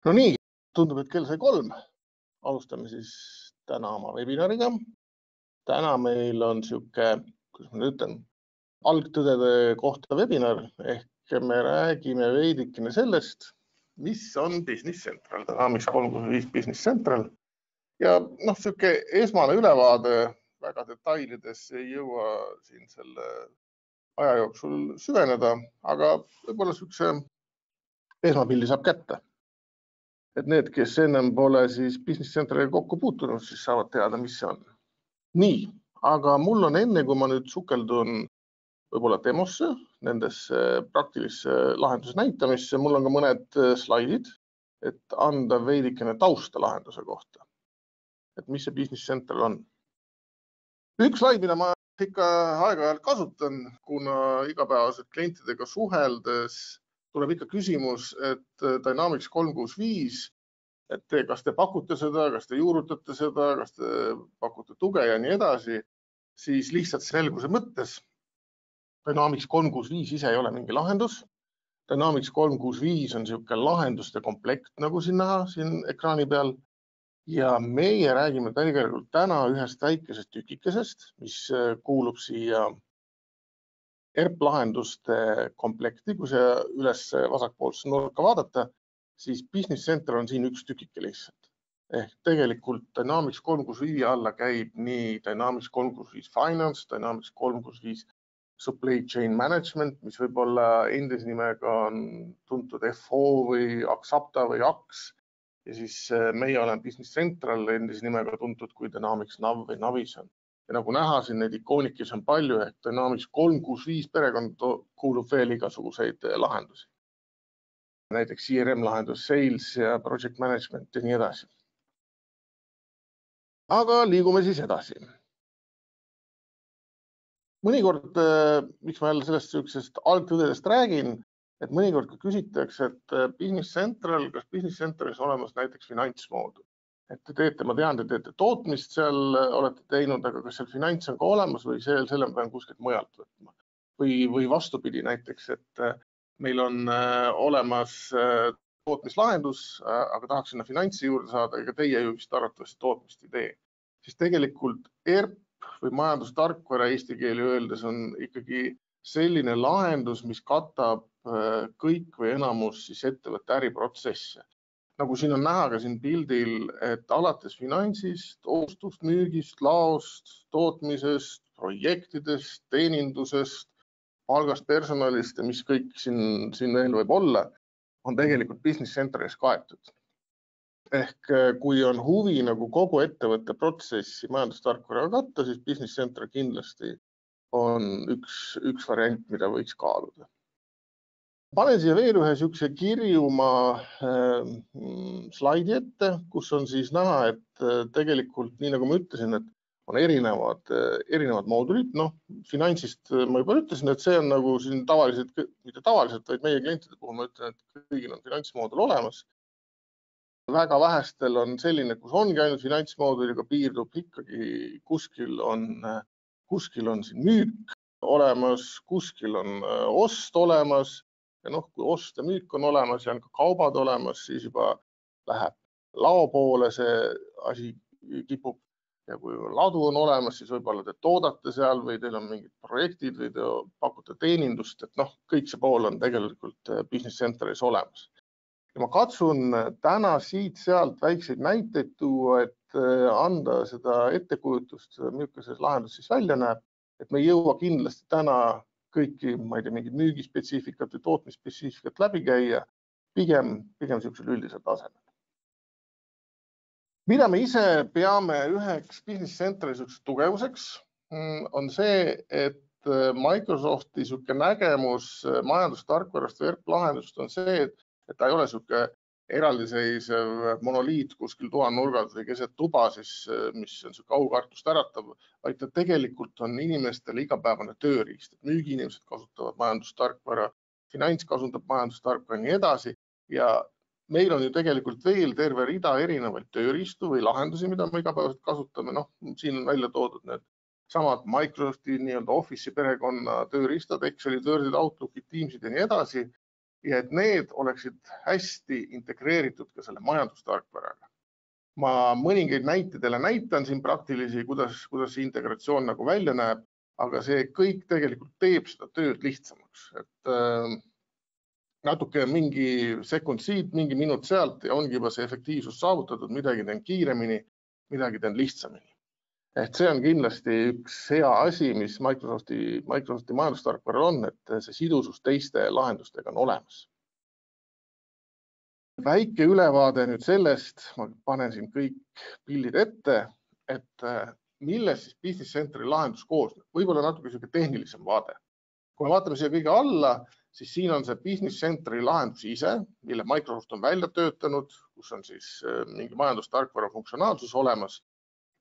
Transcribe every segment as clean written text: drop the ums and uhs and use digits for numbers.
No nii, tundub, et kell sai 3. Alustame siis täna oma webinariga. Täna meil on sihuke, kuidas ma nüüd ütlen, algtõdede kohta webinar ehk me räägime veidikene sellest, mis on Business Central, Dynamics 365 Business Central. Ja sihuke esmane ülevaade, väga detailidesse ei jõua siin selle aja jooksul süveneda, aga võib-olla siukse esmapildi saab kätte. Et need, kes ennem pole siis Business Centraliga kokku puutunud, siis saavad teada, mis see on. Nii, aga mul on enne, kui ma nüüd sukeldun võib-olla demosse, nendesse praktilisse lahenduse näitamisse, mul on ka mõned slaidid, et anda veidikene tausta lahenduse kohta. Et mis see Business Central on. Üks slaid, mida ma ikka aeg-ajalt kasutan, kuna igapäevaselt klientidega suheldes tuleb ikka küsimus, et Dynamics 365, et kas te pakute seda, kas te juurutate seda, kas te pakute tuge ja nii edasi, siis lihtsalt selguse mõttes. Dynamics 365 ise ei ole mingi lahendus. Dynamics 365 on sihuke lahenduste komplekt, nagu siin näha siin ekraani peal. Ja meie räägime tegelikult täna ühest väikesest tükikesest, mis kuulub siia ERP-lahenduste komplekti, kui see üles vasakpoolse nurka vaadata, siis Business Center on siin üks tükike lihtsalt. Ehk tegelikult Dynamics 365 alla käib nii Dynamics 365 Finance, Dynamics 365 Supply Chain Management, mis võib-olla endise nimega on tuntud FO või Axapta või AX. Ja siis meie oleme Business Central endise nimega tuntud kui Dynamics Nav või Navision. Ja nagu näha, siin neid ikoonikis on palju, ehk Dynamics 365 perekond kuulub veel igasuguseid lahendusi. Näiteks CRM-lahendus, Sales ja Project Management ja nii edasi. Aga liigume siis edasi. Mõnikord, miks ma jälle sellest algtõdedest räägin, et mõnikord ka küsitakse, et Business Central, kas Business Centralis on olemas näiteks finantsmoodul. Et te teete, ma tean, te teete tootmist seal, olete teinud, aga kas seal finants on ka olemas või selle pean kuskilt mujalt võtma. Või vastupidi näiteks, et meil on olemas tootmislahendus, aga tahaks sinna finantsi juurde saada, ega teie ju vist arvatavasti tootmist ei tee. Siis tegelikult ERP või majandustarkvara eesti keeli öeldes on ikkagi selline lahendus, mis katab kõik või enamus siis ettevõtte äriprotsesse. Nagu siin on näha ka siin pildil, et alates finantsist, ostust, müügist, laost, tootmisest, projektidest, teenindusest, palgast personalist ja mis kõik siin veel võib olla, on tegelikult Business Centralis kaetud. Ehk kui on huvi nagu kogu ettevõtte protsessi majandustarkvaraga katta, siis Business Central kindlasti on üks variant, mida võiks kaaluda. Panen siia veel ühe siukse kirjuma slaidi ette, kus on siis näha, et tegelikult, nii nagu ma ütlesin, et on erinevad moodulid. Finantsist ma juba ütlesin, et see on nagu siin tavaliselt, mitte tavaliselt, vaid meie klientide puhul ma ütlen, et kõigil on finantsmoodul olemas. Väga vähestel on selline, kus ongi ainult finantsmooduliga piirdub, ikkagi kuskil on siin müük olemas, kuskil on ost olemas. Ja kui ost ja müük on olemas ja on ka kaubad olemas, siis juba läheb lao poole see asi kipub. Ja kui ladu on olemas, siis võib-olla te toodate seal või teil on mingid projektid või te pakute teenindust, et kõik see pool on tegelikult Business Centralis olemas. Ja ma katsun täna siit-sealt väikseid näiteid tuua, et anda seda ettekujutust, milline see lahendus siis välja näeb, et me ei jõua kindlasti täna kõiki, ma ei tea, mingid müügispetsiifikat või tootmisspetsiifikat läbi käia, pigem siuksel üldisel tasemel. Mida me ise peame üheks Business Centrali tugevuseks, on see, et Microsofti siuke nägemus majandustarkvarast või ERP-lahendust on see, et ta ei ole siuke eraldiseisev monoliit kuskil toanurgas või keset tuba, mis on siuke aukartust äratav, vaid ta tegelikult on inimestele igapäevane tööriist. Müügiinimesed kasutavad majandustarkvara, finants kasutab majandustarkvara ja nii edasi. Ja meil on ju tegelikult veel terve rida erinevaid tööriistu või lahendusi, mida me igapäevaselt kasutame. Siin on välja toodud need samad Microsofti Office'i perekonna tööriistad, Excelid, Wordid, Outlookid, Teamsid ja nii edasi. ja et need oleksid hästi integreeritud ka selle majandustarkvaraga. Ma mõningaid näitedele näitan siin praktilisi, kuidas see integratsioon nagu välja näeb, aga see kõik tegelikult teeb seda tööd lihtsamaks. Et natuke mingi sekund siit, mingi minut sealt ja ongi juba see efektiivsus saavutatud, midagi teen kiiremini, midagi teen lihtsamini. Et see on kindlasti üks hea asi, mis Microsofti majandustarkvaral on, et see sidusus teiste lahendustega on olemas. Väike ülevaade nüüd sellest, ma panen siin kõik pildid ette, et millest siis Business Centeri lahendus koosneb. Võib-olla natuke selline tehnilisem vaade. Kui me vaatame siia kõige alla, siis siin on see Business Centeri lahendus ise, mille Microsoft on välja töötanud, kus on siis mingi majandustarkvara funktsionaalsus olemas.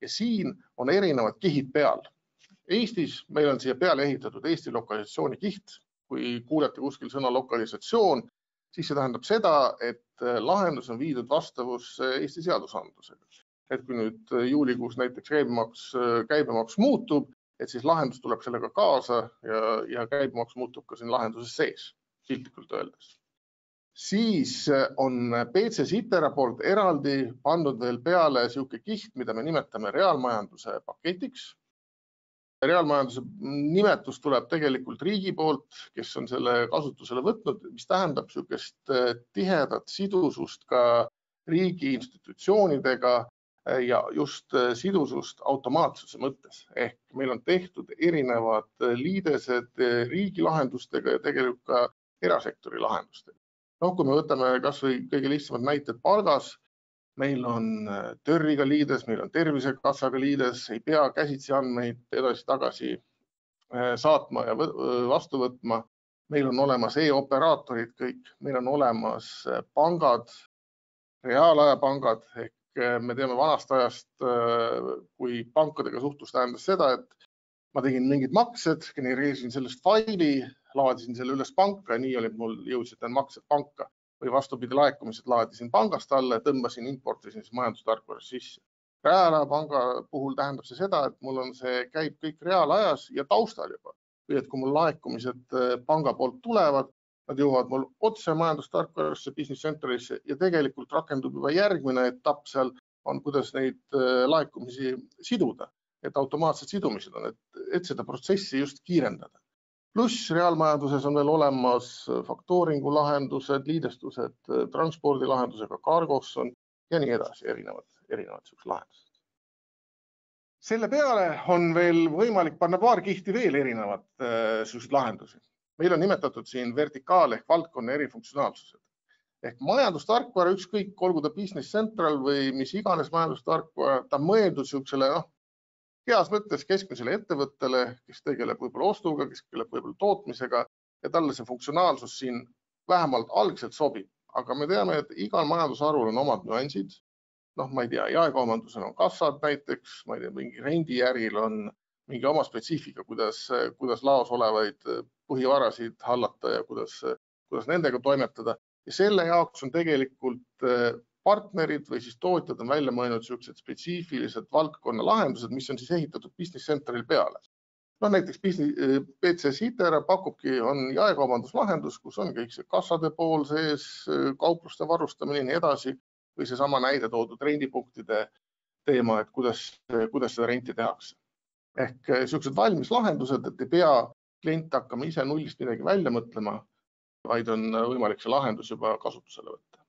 Ja siin on erinevad kihid peal. Eestis meil on siia peale ehitatud Eesti lokalisatsiooni kiht. Kui kuulete kuskil sõna lokalisatsioon, siis see tähendab seda, et lahendus on viidud vastavusse Eesti seadusandlusega. Et kui nüüd juulikuus näiteks käibemaks muutub, et siis lahendus tuleb sellega kaasa ja käibemaks muutub ka siin lahenduses sees, piltlikult öeldes. Siis on PC Sitera poolt eraldi pandud veel peale siuke kiht, mida me nimetame reaalmajanduse paketiks. Reaalmajanduse nimetus tuleb tegelikult riigi poolt, kes on selle kasutusele võtnud, mis tähendab siukest tihedat sidusust ka riigi institutsioonidega ja just sidusust automaatsuse mõttes. Ehk meil on tehtud erinevad liidesed riigi lahendustega ja tegelikult ka erasektori lahendustega. Kui me võtame kas või kõige lihtsamad näited palgas, meil on TÖRRiga liides, meil on Tervisekassaga liides, ei pea käsitsi andmeid edasi-tagasi saatma ja vastu võtma. Meil on olemas e-operaatorid kõik, meil on olemas pangad, reaalajapangad, ehk me teame vanast ajast, kui pankadega suhtlus tähendas seda, et ma tegin mingid maksed, genereerisin sellest faili, laadisin selle üles panka ja nii oli mul jõudsid maksed panka. Või vastupidi laekumised laadisin pangast alla ja tõmbasin, importisin majandustarkvarast sisse. Reaalajapanga puhul tähendab see seda, et mul on see käib kõik reaalajas ja taustal juba. Või et kui mul laekumised panga poolt tulevad, nad jõuavad mul otse majandustarkvarasse, Business Centerisse ja tegelikult rakendub juba järgmine etapp seal on, kuidas neid laekumisi siduda. Et automaatsed sidumised on, et seda protsessi just kiirendada. Pluss reaalmajanduses on veel olemas faktooringu lahendused, liidestused, transpordilahendusega Cargosson ja nii edasi, erinevad lahendused. Selle peale on veel võimalik panna paar kihti veel erinevad lahendusi. Meil on nimetatud siin vertikaal ehk valdkonna erifunktsionaalsused. Ehk majandustarkvara ükskõik, olgu ta Business Central või mis iganes majandustarkvara, ta mõeldud siuksele heas mõttes keskmisele ettevõttele, kes tegeleb võib-olla ostuga, kes tegeleb võib-olla tootmisega ja talle see funktsionaalsus siin vähemalt algselt sobib. Aga me teame, et igal majandusharul on omad nüansid. Ma ei tea, jaekaubandusel on kassad näiteks, ma ei tea, mingi rendiäril on mingi oma spetsiifika, kuidas laos olevaid põhivarasid hallata ja kuidas nendega toimetada. Ja selle jaoks on tegelikult partnerid või siis tootjad on välja mõelnud sellised spetsiifilised valdkonna lahendused, mis on siis ehitatud Business Centeril peale. Näiteks PC Sitera pakubki, on jaekaubanduslahendus, kus on kõik see kassade pool sees, kaupluste varustamine ja nii edasi, või see sama näide toodud rendipunktide teema, et kuidas seda renti tehakse. Ehk sellised valmis lahendused, et ei pea klient hakkama ise nullist midagi välja mõtlema, vaid on võimalik see lahendus juba kasutusele võtta.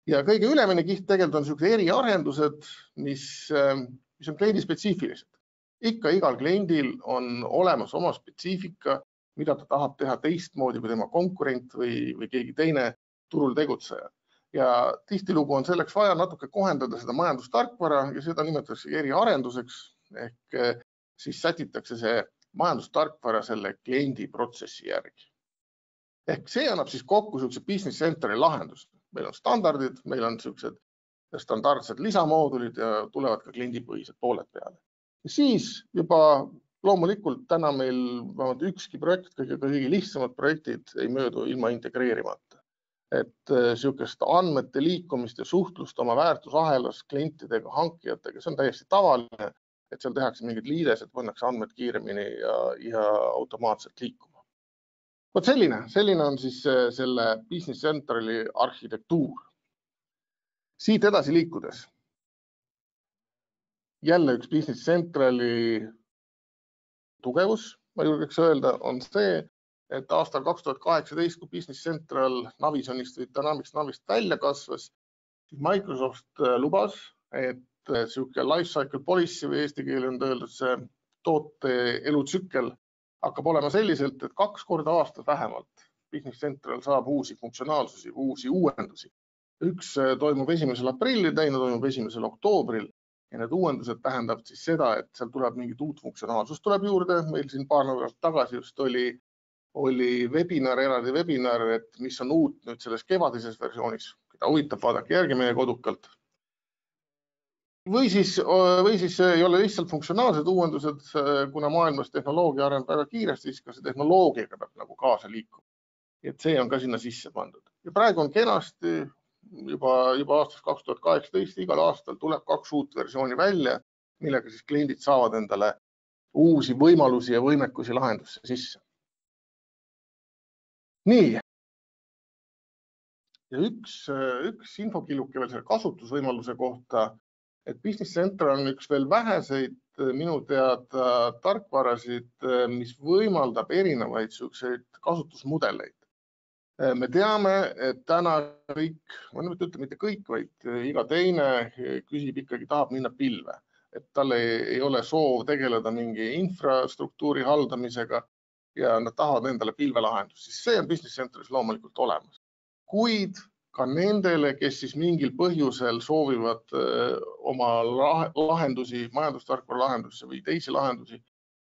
Ja kõige ülemine kiht tegelikult on sellised eriarendused, mis on kliendi spetsiifilised. Ikka igal kliendil on olemas oma spetsiifika, mida ta tahab teha teistmoodi kui tema konkurent või keegi teine turul tegutseja. Ja tihtilugu on selleks vaja natuke kohendada seda majandustarkvara ja seda nimetatakse eriarenduseks, ehk siis sätitakse see majandustarkvara selle kliendi protsessi järgi. Ehk see annab siis kokku sellised Business Centeri lahendust. Meil on standardid, meil on sellised standardsed lisamoodulid ja tulevad ka kliendipõhised pooled peale. Ja siis juba loomulikult täna meil ükski projekt, kõige lihtsamad projektid ei möödu ilma integreerimata. Et sellisest andmete liikumist ja suhtlust oma väärtusahelas klientidega, hankijatega, see on täiesti tavaline, et seal tehakse mingid liidesed, pannakse andmed kiiremini ja automaatselt liikuma. Vot selline on siis selle Business Centrali arhitektuur. Siit edasi liikudes. Jälle üks Business Centrali tugevus, ma julgeks öelda, on see, et aastal 2018, kui Business Central Navisonist või Dynamics Navist välja kasvas, siis Microsoft lubas, et sihuke life cycle policy või eesti keeli on öeldud see toote elutsükkel hakkab olema selliselt, et 2 korda aastas vähemalt Business Central saab uusi funktsionaalsusi, uusi uuendusi. Üks toimub 1. aprillil, teine toimub 1. oktoobril ja need uuendused tähendab siis seda, et seal tuleb mingit uut funktsionaalsust tuleb juurde. Meil siin paar nädalat tagasi just oli webinar, eraldi webinar, et mis on uut nüüd selles kevadises versioonis. Keda huvitab, vaadake järgi meie kodukalt. Või siis ei ole lihtsalt funktsionaalsed uuendused, kuna maailmas tehnoloogia areneb väga kiiresti, siis ka see tehnoloogiaga peab nagu kaasa liikuma. Et see on ka sinna sisse pandud. Ja praegu on kenasti juba aastast 2018 igal aastal tuleb 2 uut versiooni välja, millega siis kliendid saavad endale uusi võimalusi ja võimekusi lahendusse sisse. Nii. Ja üks infokilluke veel selle kasutusvõimaluse kohta, et Business Central on üks veel väheseid minu teada tarkvarasid, mis võimaldab erinevaid kasutusmudeleid. Me teame, et täna kõik, ma nüüd ütlen mitte kõik, vaid iga teine küsib ikkagi tahab minna pilve. Et tal ei ole soov tegeleda mingi infrastruktuuri haldamisega ja nad tahavad endale pilvelahendust. Siis see on Business Centralis loomulikult olemas. Kuid ka nendele, kes siis mingil põhjusel soovivad oma lahendusi, majandustarkvara lahendusi või teisi lahendusi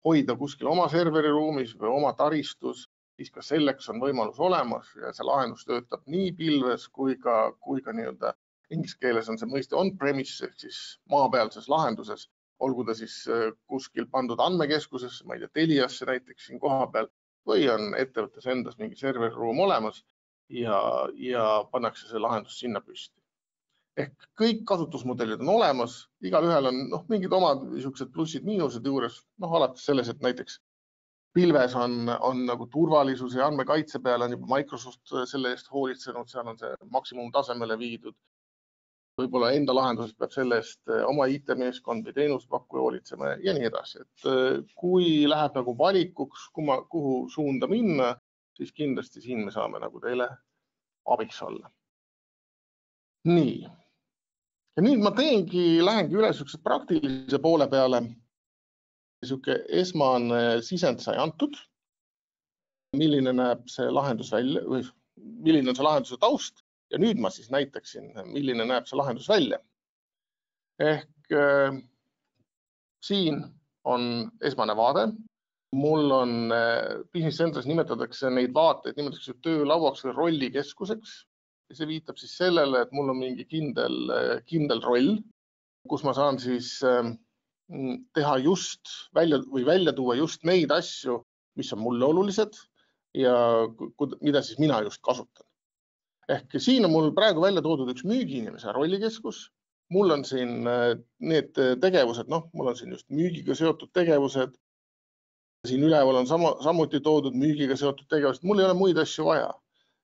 hoida kuskil oma serveriruumis või oma taristus, siis ka selleks on võimalus olemas ja see lahendus töötab nii pilves kui ka nii-öelda inglise keeles on see mõiste on-premise ehk siis maapealses lahenduses, olgu ta siis kuskil pandud andmekeskuses, ma ei tea, Teliasse näiteks siin koha peal või on ettevõttes endas mingi serveriruum olemas ja pannakse see lahendus sinna püsti. Ehk kõik kasutusmudelid on olemas, igal ühel on mingid omad plussid-miinused juures, alates selles, et näiteks pilves on nagu turvalisus ja andmekaitse peale on juba Microsoft selle eest hoolitsenud, seal on see maksimumtasemele viidud. Võib-olla enda lahenduses peab selle eest oma IT-meeskond või teenuspakkuja hoolitsema ja nii edasi. Et kui läheb nagu valikuks, kuhu suunda minna, siis kindlasti siin me saame nagu teile abiks olla. Nii. Ja nüüd ma lähengi üle praktilise poole peale. Esmane sisend sai antud, milline näeb see lahendus välja või milline on see lahenduse taust ja nüüd ma siis näitaksin, milline näeb see lahendus välja. Ehk siin on esmane vaade. Mul on Business Centralis nimetatakse neid vaateid, nimetatakse töölauaks või rollikeskuseks. Ja see viitab siis sellele, et mul on mingi kindel roll, kus ma saan siis teha välja tuua just neid asju, mis on mulle olulised ja mida siis mina just kasutan. Ehk siin on mul praegu välja toodud üks müügiinimese rollikeskus. Mul on siin need tegevused, mul on siin just müügiga seotud tegevused. Siin üleval on samuti toodud müügiga seotud tegevused. Mul ei ole muid asju vaja.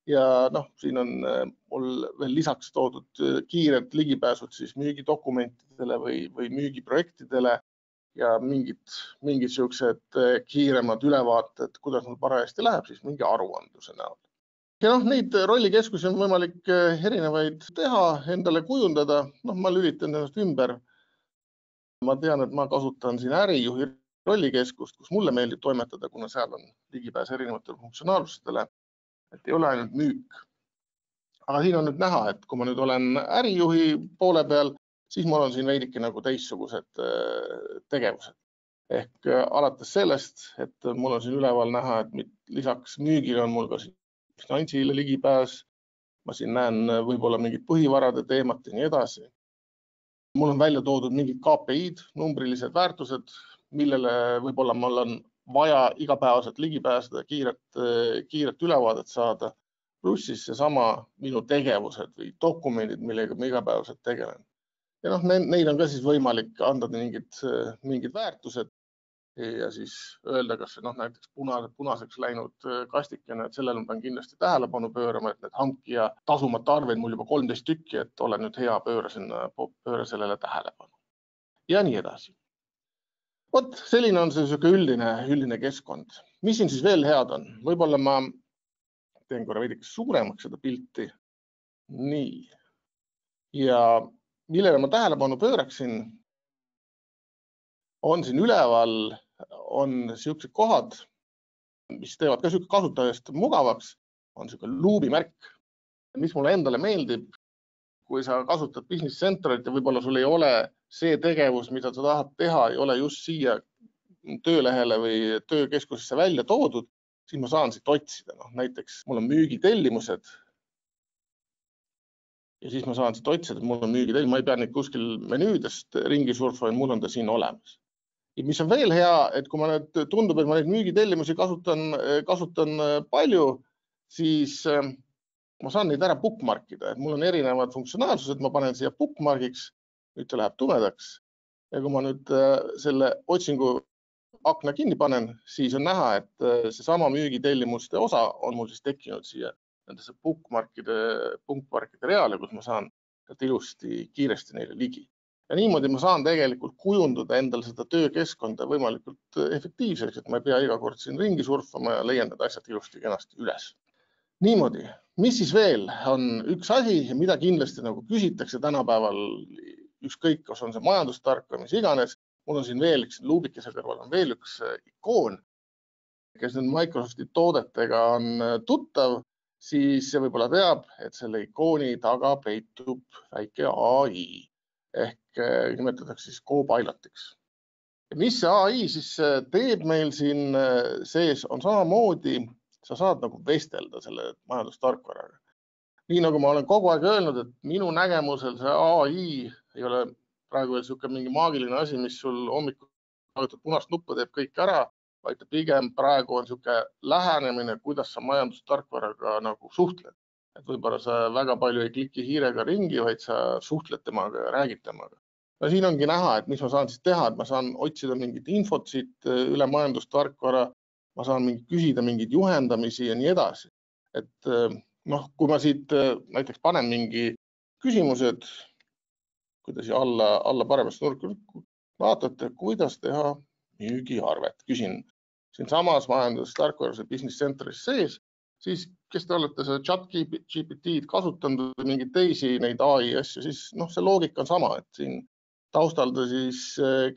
Ja siin on mul veel lisaks toodud kiired ligipääsud siis müügidokumentidele või müügiprojektidele ja mingid siuksed kiiremad ülevaated, kuidas mul parajasti läheb, siis mingi aruandluse näol. Ja neid rollikeskusi on võimalik erinevaid teha, endale kujundada. Ma lülitan ennast ümber. Ma tean, et ma kasutan siin ärijuhi rollikeskust, kus mulle meeldib toimetada, kuna seal on ligipääs erinevatele funktsionaalustele. Et ei ole ainult müük. Aga siin on nüüd näha, et kui ma nüüd olen ärijuhi poole peal, siis mul on siin veidike nagu teistsugused tegevused. Ehk alates sellest, et mul on siin üleval näha, et lisaks müügile on mul ka finantsile ligipääs. Ma siin näen võib-olla mingid põhivarade teemat ja nii edasi. Mul on välja toodud mingid KPI-d, numbrilised väärtused, millele võib-olla mul on vaja igapäevaselt ligipääseda, kiiret ülevaadet saada, pluss siis seesama minu tegevused või dokumendid, millega ma igapäevaselt tegelen. Ja neid on ka siis võimalik anda mingid väärtused ja siis öelda, kas näiteks punaseks läinud kastikene, et sellele ma pean kindlasti tähelepanu pöörama, et need hankija tasumata arveid mul juba 13 tükki, et ole nüüd hea, pööra sellele tähelepanu. Ja nii edasi. Vot selline on see üldine keskkond. Mis siin siis veel head on? Võib-olla ma teen korra veidike suuremaks seda pilti. Nii. Ja millele ma tähelepanu pööraksin, on siin üleval on sellised kohad, mis teevad ka kasutajast mugavaks, on selline luubimärk. Mis mulle endale meeldib, kui sa kasutad Business Centralit ja võib-olla sul ei ole see tegevus, mida sa tahad teha, ei ole just siia töölehele või töökeskusesse välja toodud, siis ma saan siit otsida. Näiteks mul on müügitellimused ja siis ma saan siit otsida, et mul on müügitellimus. Ma ei pea neid kuskil menüüdest ringi surfama, vaid mul on ta siin olemas. Ja mis on veel hea, et kui ma nüüd tundub, et ma neid müügitellimusi kasutan palju, siis ma saan neid ära bookmarkida. Et mul on erinevad funktsionaalsused, ma panen siia bookmarkiks, nüüd ta läheb tumedaks. Ja kui ma nüüd selle otsingu akna kinni panen, siis on näha, et seesama müügitellimuste osa on mul siis tekkinud siia nendesse bookmarkide reale, kus ma saan ilusti kiiresti neile ligi. Ja niimoodi ma saan tegelikult kujundada endal seda töökeskkonda võimalikult efektiivseks, et ma ei pea iga kord siin ringi surfama ja leian need asjad ilusti kenasti üles. Niimoodi, mis siis veel on üks asi, mida kindlasti küsitakse tänapäeval, ükskõik, kas on see majandustark või mis iganes. Mul on siin veel üks luubikese kõrval on veel üks ikoon, kes nüüd Microsofti toodetega on tuttav, siis võib-olla teab, et selle ikooni taga peitub väike AI. Ehk nimetatakse siis Copilotiks. Ja mis see AI siis teeb meil siin sees on samamoodi, sa saad vestelda selle majandustarkvaraga. Nii nagu ma olen kogu aeg öelnud, et minu nägemusel see AI ei ole praegu veel selline mingi maagiline asi, mis sul hommikul vajutad punast nuppu, teeb kõik ära, vaid pigem praegu on selline lähenemine, kuidas sa majandustarkvaraga suhtled. Et võib-olla sa väga palju ei kliki hiirega ringi, vaid sa suhtled temaga ja räägid temaga. Ja siin ongi näha, et mis ma saan siis teha, et ma saan otsida mingit infot siit üle majandustarkvara, ma saan küsida mingeid juhendamisi ja nii edasi. Et kui ma siit näiteks panen mingi küsimused, kuidas alla paremast nurka vaatate, kuidas teha müügiarvet. Küsin siin samas majandustarkvaras Business Centeris sees, siis kes te olete seda ChatGPT-d kasutanud või mingeid teisi neid AI asju, siis see loogika on sama, et siin taustal ta siis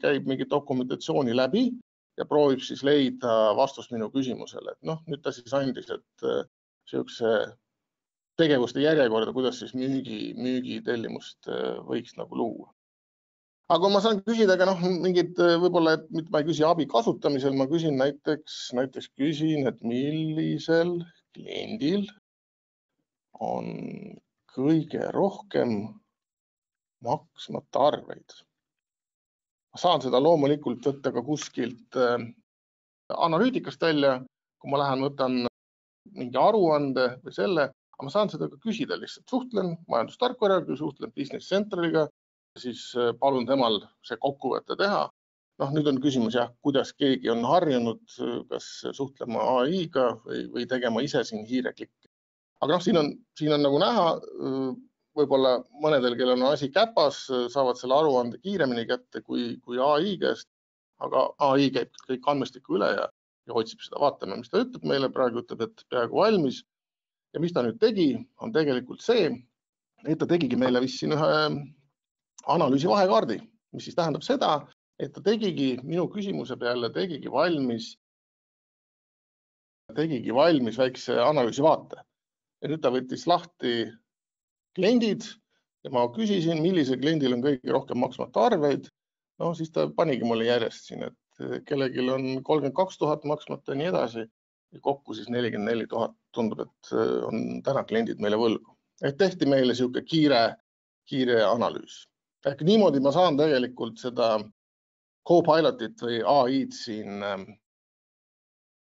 käib mingi dokumentatsiooni läbi ja proovib siis leida vastust minu küsimusele. Nüüd ta siis andis, et selline tegevuste järjekorda, kuidas siis müügitellimust võiks luua. Aga kui ma saan küsida ka mingid, võib-olla, et mitte ma ei küsi abi kasutamisel, ma küsin näiteks küsin, et millisel kliendil on kõige rohkem maksmata arveid. Ma saan seda loomulikult võtta ka kuskilt analüütikast välja, kui ma lähen võtan mingi aruande või selle, aga ma saan seda ka küsida lihtsalt. Suhtlen majandustarkvaraga, suhtlen Business Centraliga, siis palun temal see kokkuvõte teha. Nüüd on küsimus, kuidas keegi on harjunud, kas suhtlema AI-ga või tegema ise siin hiireklikke. Aga siin on näha, võib-olla mõnedel, kellel on asi käpas, saavad selle aruande kiiremini kätte kui AI käest, aga AI käib kõik andmestiku üle ja otsib seda. Vaatame, mis ta ütleb meile. Praegu ütleb, et peaaegu valmis. Ja mis ta nüüd tegi, on tegelikult see, et ta tegigi meile vist siin ühe analüüsi vahekaardi, mis siis tähendab seda, et ta tegigi minu küsimuse peale valmis väikse analüüsi vaate. Ja nüüd ta võttis lahti kliendid ja ma küsisin, millisel kliendil on kõige rohkem maksmata arveid. Siis ta panigi mulle järjest siin, et kellelgi on 32 000 maksmata ja nii edasi. Ja kokku siis 44 000 tundub, et on täna kliendid meile võlgu. Et tehti meile selline kiire analüüs. Ehk niimoodi ma saan tegelikult seda Copilotit või AI-d siin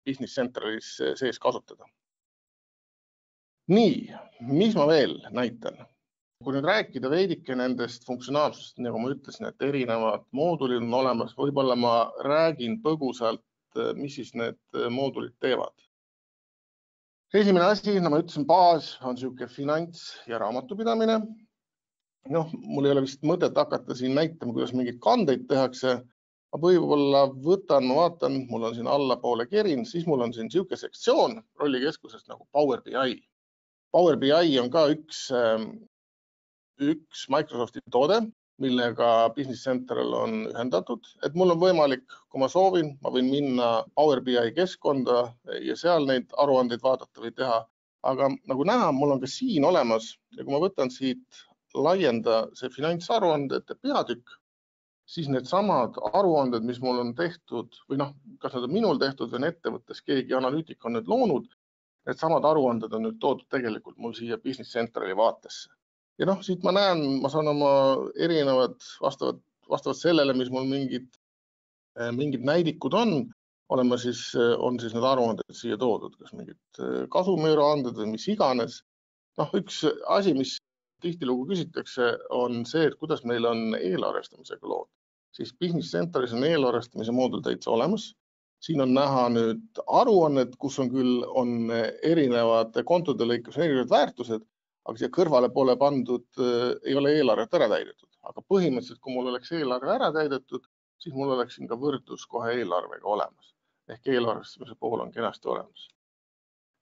Business Centralis sees kasutada. Nii, mis ma veel näitan? Kui nüüd rääkida veidike nendest funktsionaalsust, nagu ma ütlesin, et erinevad moodulid on olemas, võib-olla ma räägin põgusalt, mis siis need moodulid teevad. Esimene asi, nagu ma ütlesin, baas on siuke finants ja raamatupidamine. Mul ei ole vist mõtet hakata siin näitama, kuidas mingeid kandeid tehakse. Ma võib-olla ma vaatan, mul on siin allapoole kerin, siis mul on siin siuke sektsioon rollikeskusest nagu Power BI. Power BI on ka üks Microsofti toode, millega Business Central on ühendatud, et mul on võimalik, kui ma soovin, ma võin minna Power BI keskkonda ja seal neid aruandeid vaadata või teha. Aga nagu näha, mul on ka siin olemas ja kui ma võtan siit laienda see finantsaruandete peatükk, siis need samad aruanded, mis mul on tehtud või kas nad on minul tehtud või ettevõttes keegi analüütik on need loonud, need samad aruanded on nüüd toodud tegelikult mul siia Business Centrali vaatesse. Ja siit ma näen, ma saan oma erinevad vastavalt sellele, mis mul mingid näidikud on siis need aruanded siia toodud, kas mingid kasumüüraanded või mis iganes. Üks asi, mis tihtilugu küsitakse, on see, et kuidas meil on eelarvestamisega lood. Siis Business Centralis on eelarvestamise moodul täitsa olemas. Siin on näha nüüd aruanned, kus on küll erinevate kontode lõikas erinevad väärtused, aga siia kõrvale pole pandud, ei ole eelarvet ära täidetud. Aga põhimõtteliselt, kui mul oleks eelarve ära täidetud, siis mul oleks siin ka võrdlus kohe eelarvega olemas. Ehk eelarvestamise pool on kenasti olemas.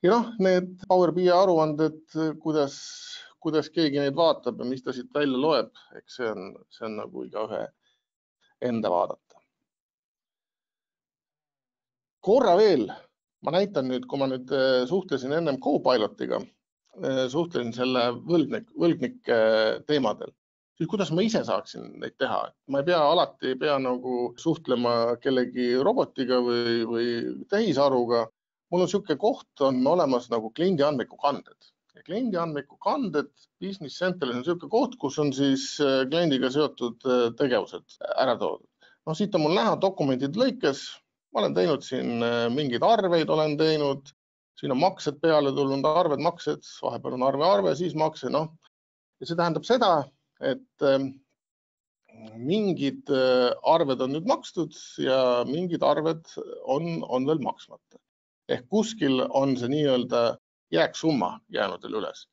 Ja need Power BI aruanded, kuidas keegi neid vaatab ja mis ta siit välja loeb, eks see on nagu igaühe enda vaadata. Korra veel, ma näitan nüüd, kui ma nüüd suhtlesin ennem Copilotiga, suhtlesin selle võlgnike teemadel, siis kuidas ma ise saaksin neid teha. Ma ei pea nagu suhtlema kellegi robotiga või tehisaruga. Mul on siuke koht on olemas nagu kliendi andmeku kanded. Ja kliendi andmeku kanded Business Centralis on siuke koht, kus on siis kliendiga seotud tegevused ära toodud. Siit on mul näha dokumendid lõikes. Ma olen teinud siin mingeid arveid, siin on maksed peale tulnud, arved, maksed, vahepeal on arve, siis makse. Ja see tähendab seda, et mingid arved on nüüd makstud ja mingid arved on veel maksmata. Ehk kuskil on see nii-öelda jääksumma jäänud veel üles.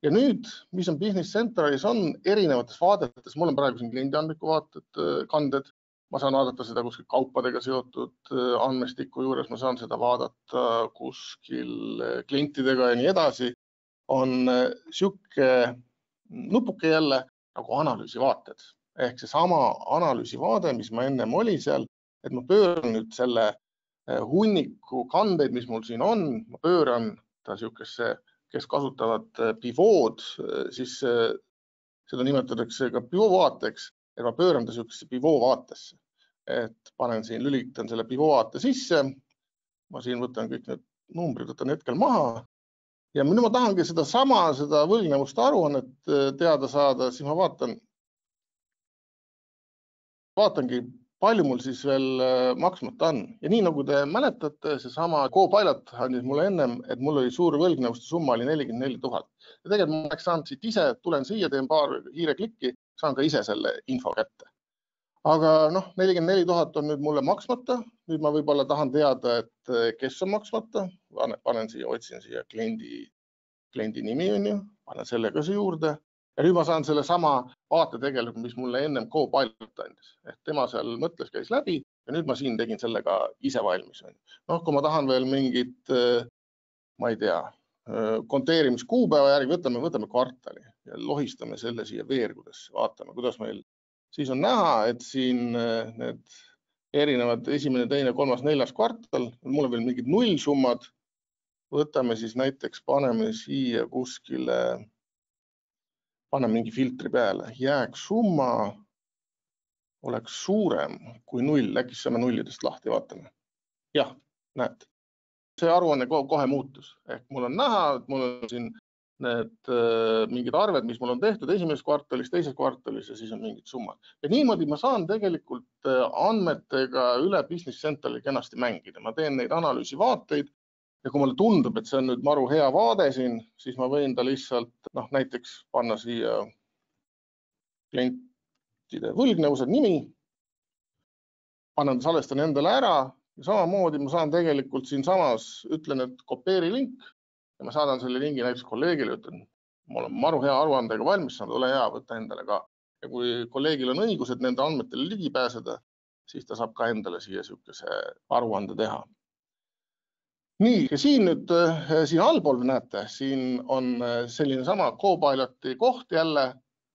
Ja nüüd, mis on Business Centralis, on erinevates vaadetes. Mul on praegu siin kliendi andmeku vaated, kanded. Ma saan vaadata seda kuskil kaupadega seotud andmestiku juures, ma saan seda vaadata kuskil klientidega ja nii edasi. On siuke nupuke jälle nagu analüüsivaated. Ehk see sama analüüsivaade, mis ma ennem oli seal, et ma pööran nüüd selle hunniku kandeid, mis mul siin on, ma pööran ta siukesse, kes kasutavad pivood, siis seda nimetatakse ka pivovaateks. Et ma pööran ta siukesse pivoovaatesse, et panen siin, lülitan selle pivoovaate sisse. Ma siin võtan kõik need numbrid, võtan hetkel maha. Ja nüüd ma tahangi seda võlgnevuste aruannet teada saada, siis ma vaatangi, palju mul siis veel maksmata on. Ja nii nagu te mäletate, see sama Copilot andis mulle ennem, et mul oli suur võlgnevuste summa oli 44 000. Ja tegelikult ma oleks saanud siit ise, tulen siia, teen paar hiireklikki, saan ka ise selle info kätte. Aga 44 000 on nüüd mulle maksmata. Nüüd ma võib-olla tahan teada, et kes on maksmata. Panen siia, otsin siia kliendi nimi, panen selle ka siia juurde. Ja nüüd ma saan selle sama vaate tegelikult, mis mulle ennem Copilot andis. Ehk tema seal mõtles, käis läbi ja nüüd ma siin tegin sellega ise valmis. Kui ma tahan veel mingit, ma ei tea, konteerimiskuupäeva järgi, võtame kvartali ja lohistame selle siia veergudesse. Vaatame, kuidas meil siis on näha, et siin need erinevad 1., 2., 3., 4. kvartal, mul on veel mingid nullsummad. Võtame siis näiteks, paneme siia kuskile, paneme mingi filtri peale. Jääksumma oleks suurem kui 0. Äkki saame nullidest lahti, vaatame. Jah, näed. See aruanne kohe muutus. Ehk mul on näha, et mul on siin need mingid arved, mis mul on tehtud 1. kvartalis, 2. kvartalis ja siis on mingid summad. Ja niimoodi ma saan tegelikult andmetega üle Business Centrali kenasti mängida. Ma teen neid analüüsivaateid ja kui mulle tundub, et see on nüüd maru hea vaade siin, siis ma võin ta lihtsalt näiteks panna siia klientide võlgnevused, nimi, salvestan endale ära ja samamoodi ma saan tegelikult siin samas, ütlen, et kopeeri link ja ma saadan selle lingi näiteks kolleegile, ütlen, mul on maru hea aruandega valmis, ole hea, võtta endale ka. Ja kui kolleegil on õigus, et nende andmetele ligi pääseda, siis ta saab ka endale siia sihukese aruande teha. Nii, ja siin nüüd, siin allpool näete, siin on selline sama Copiloti koht jälle,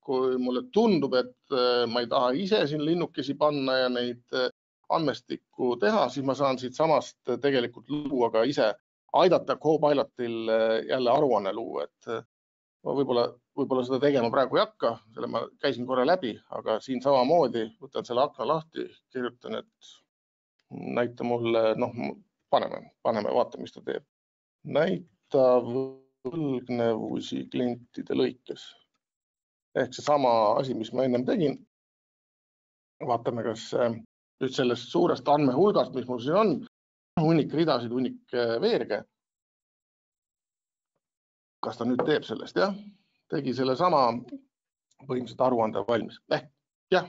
kui mulle tundub, et ma ei taha ise siin linnukesi panna ja neid andmestikku teha, siis ma saan siit samast tegelikult luua ka ise, aidata Copilotil jälle aruanne luua, et ma võib-olla seda tegema praegu ei hakka, selle ma käisin korra läbi, aga siin samamoodi võtan selle akna lahti, kirjutan, et näita mulle, paneme, vaatame, mis ta teeb. Näita võlgnevusi klientide lõikes. Ehk see sama asi, mis ma ennem tegin. Vaatame, kas nüüd sellest suurest andmehulgast, mis mul siin on, hunnik ridasid, hunnik veerge. Kas ta nüüd teeb sellest, jah? Tegi selle sama põhimõtteliselt aruande valmis. Jah,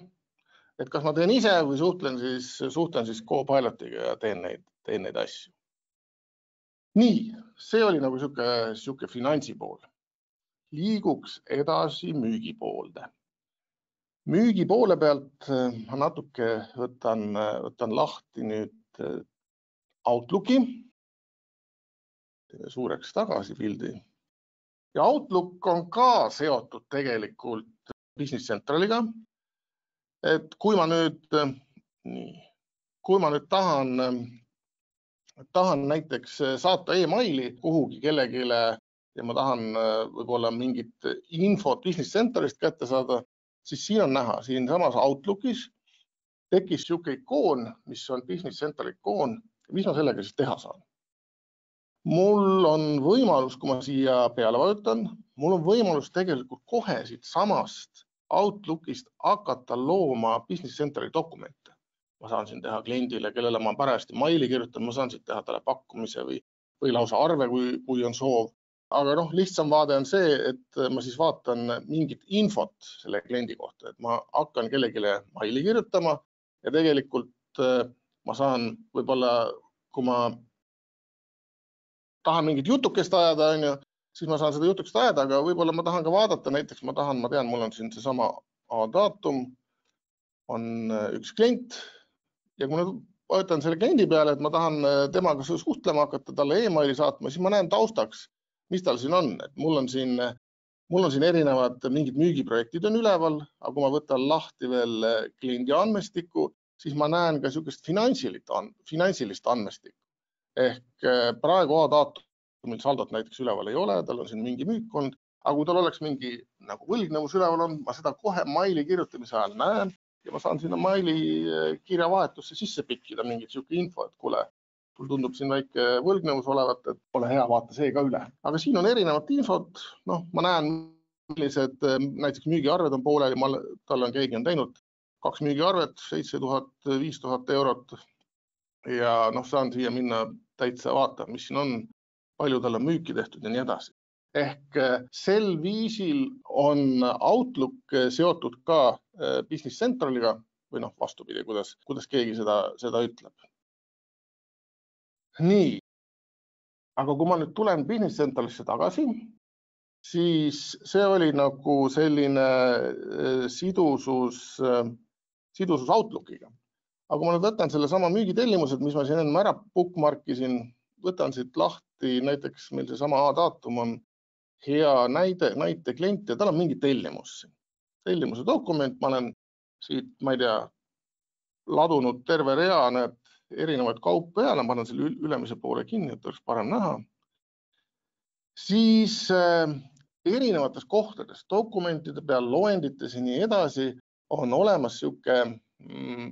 et kas ma teen ise või suhtlen siis Copilotiga ja teen neid asju. Nii, see oli nagu sihuke finantsi pool. Liiguks edasi müügi poolde. Müügi poole pealt ma natuke võtan lahti nüüd Outlooki. Teeme suureks tagasi pildi. Ja Outlook on ka seotud tegelikult Business Centraliga. Et kui ma nüüd tahan näiteks saata e-maili kuhugi kellegile ja ma tahan võib-olla mingit infot Business Centralist kätte saada, siis siin on näha, siin samas Outlookis tekkis sihuke ikoon, mis on Business Centrali ikoon, mis ma sellega siis teha saan. Mul on võimalus, kui ma siia peale vajutan, mul on võimalus tegelikult kohe siit samast Outlookist hakata looma Business Centrali dokumente. Ma saan siin teha kliendile, kellele ma parajasti maili kirjutan, ma saan siit teha talle pakkumise või lausa arve, kui on soov. Aga lihtsam vaade on see, et ma siis vaatan mingit infot selle kliendi kohta, et ma hakkan kellegile maili kirjutama ja tegelikult ma saan võib-olla, kui ma tahan mingit jutukest ajada, siis ma saan seda jutukest ajada, aga võib-olla ma tahan ka vaadata, näiteks ma tean, mul on siin seesama A-daatum, on üks klient ja kui ma võtan selle kliendi peale, et ma tahan temaga suhtlema hakata, talle e-maili saatma, siis ma näen taustaks, mis tal siin on. Et mul on siin erinevad mingid müügiprojektid on üleval, aga kui ma võtan lahti veel kliendi andmestikku, siis ma näen ka niisugust finantsilist andmestikku. Ehk praegu A-daatumil saldot näiteks üleval ei ole, tal on siin mingi müük olnud, aga kui tal oleks mingi nagu võlgnevus üleval on, ma seda kohe maili kirjutamise ajal näen ja ma saan sinna maili kirjavahetusse sisse pikkida mingit sihuke info, et kuule, mul tundub siin väike võlgnevus olevat, et ole hea, vaata see ka üle. Aga siin on erinevat infot, ma näen, millised näiteks müügiarved on pooleli, tal on keegi on teinud 2 müügiarvet, 7000, 5000 eurot ja saan siia minna täitsa vaata, mis siin on, palju tal on müüki tehtud ja nii edasi. Ehk sel viisil on Outlook seotud ka Business Centraliga või vastupidi, kuidas keegi seda ütleb. Nii, aga kui ma nüüd tulen Business Centralisse tagasi, siis see oli nagu selline sidusus Outlookiga. Aga kui ma nüüd võtan selle sama müügitellimused, mis ma siin enne ära bookmarkisin, võtan siit lahti, näiteks meil see sama A-daatum on hea näite klient ja tal on mingi tellimus. Tellimuse dokument, ma olen siit, ma ei tea, ladunud terve rea, näed erinevaid kaupu peale, ma panen selle ülemise poole kinni, et oleks parem näha. Siis erinevates kohtades, dokumentide peal, loendites ja nii edasi on olemas sihuke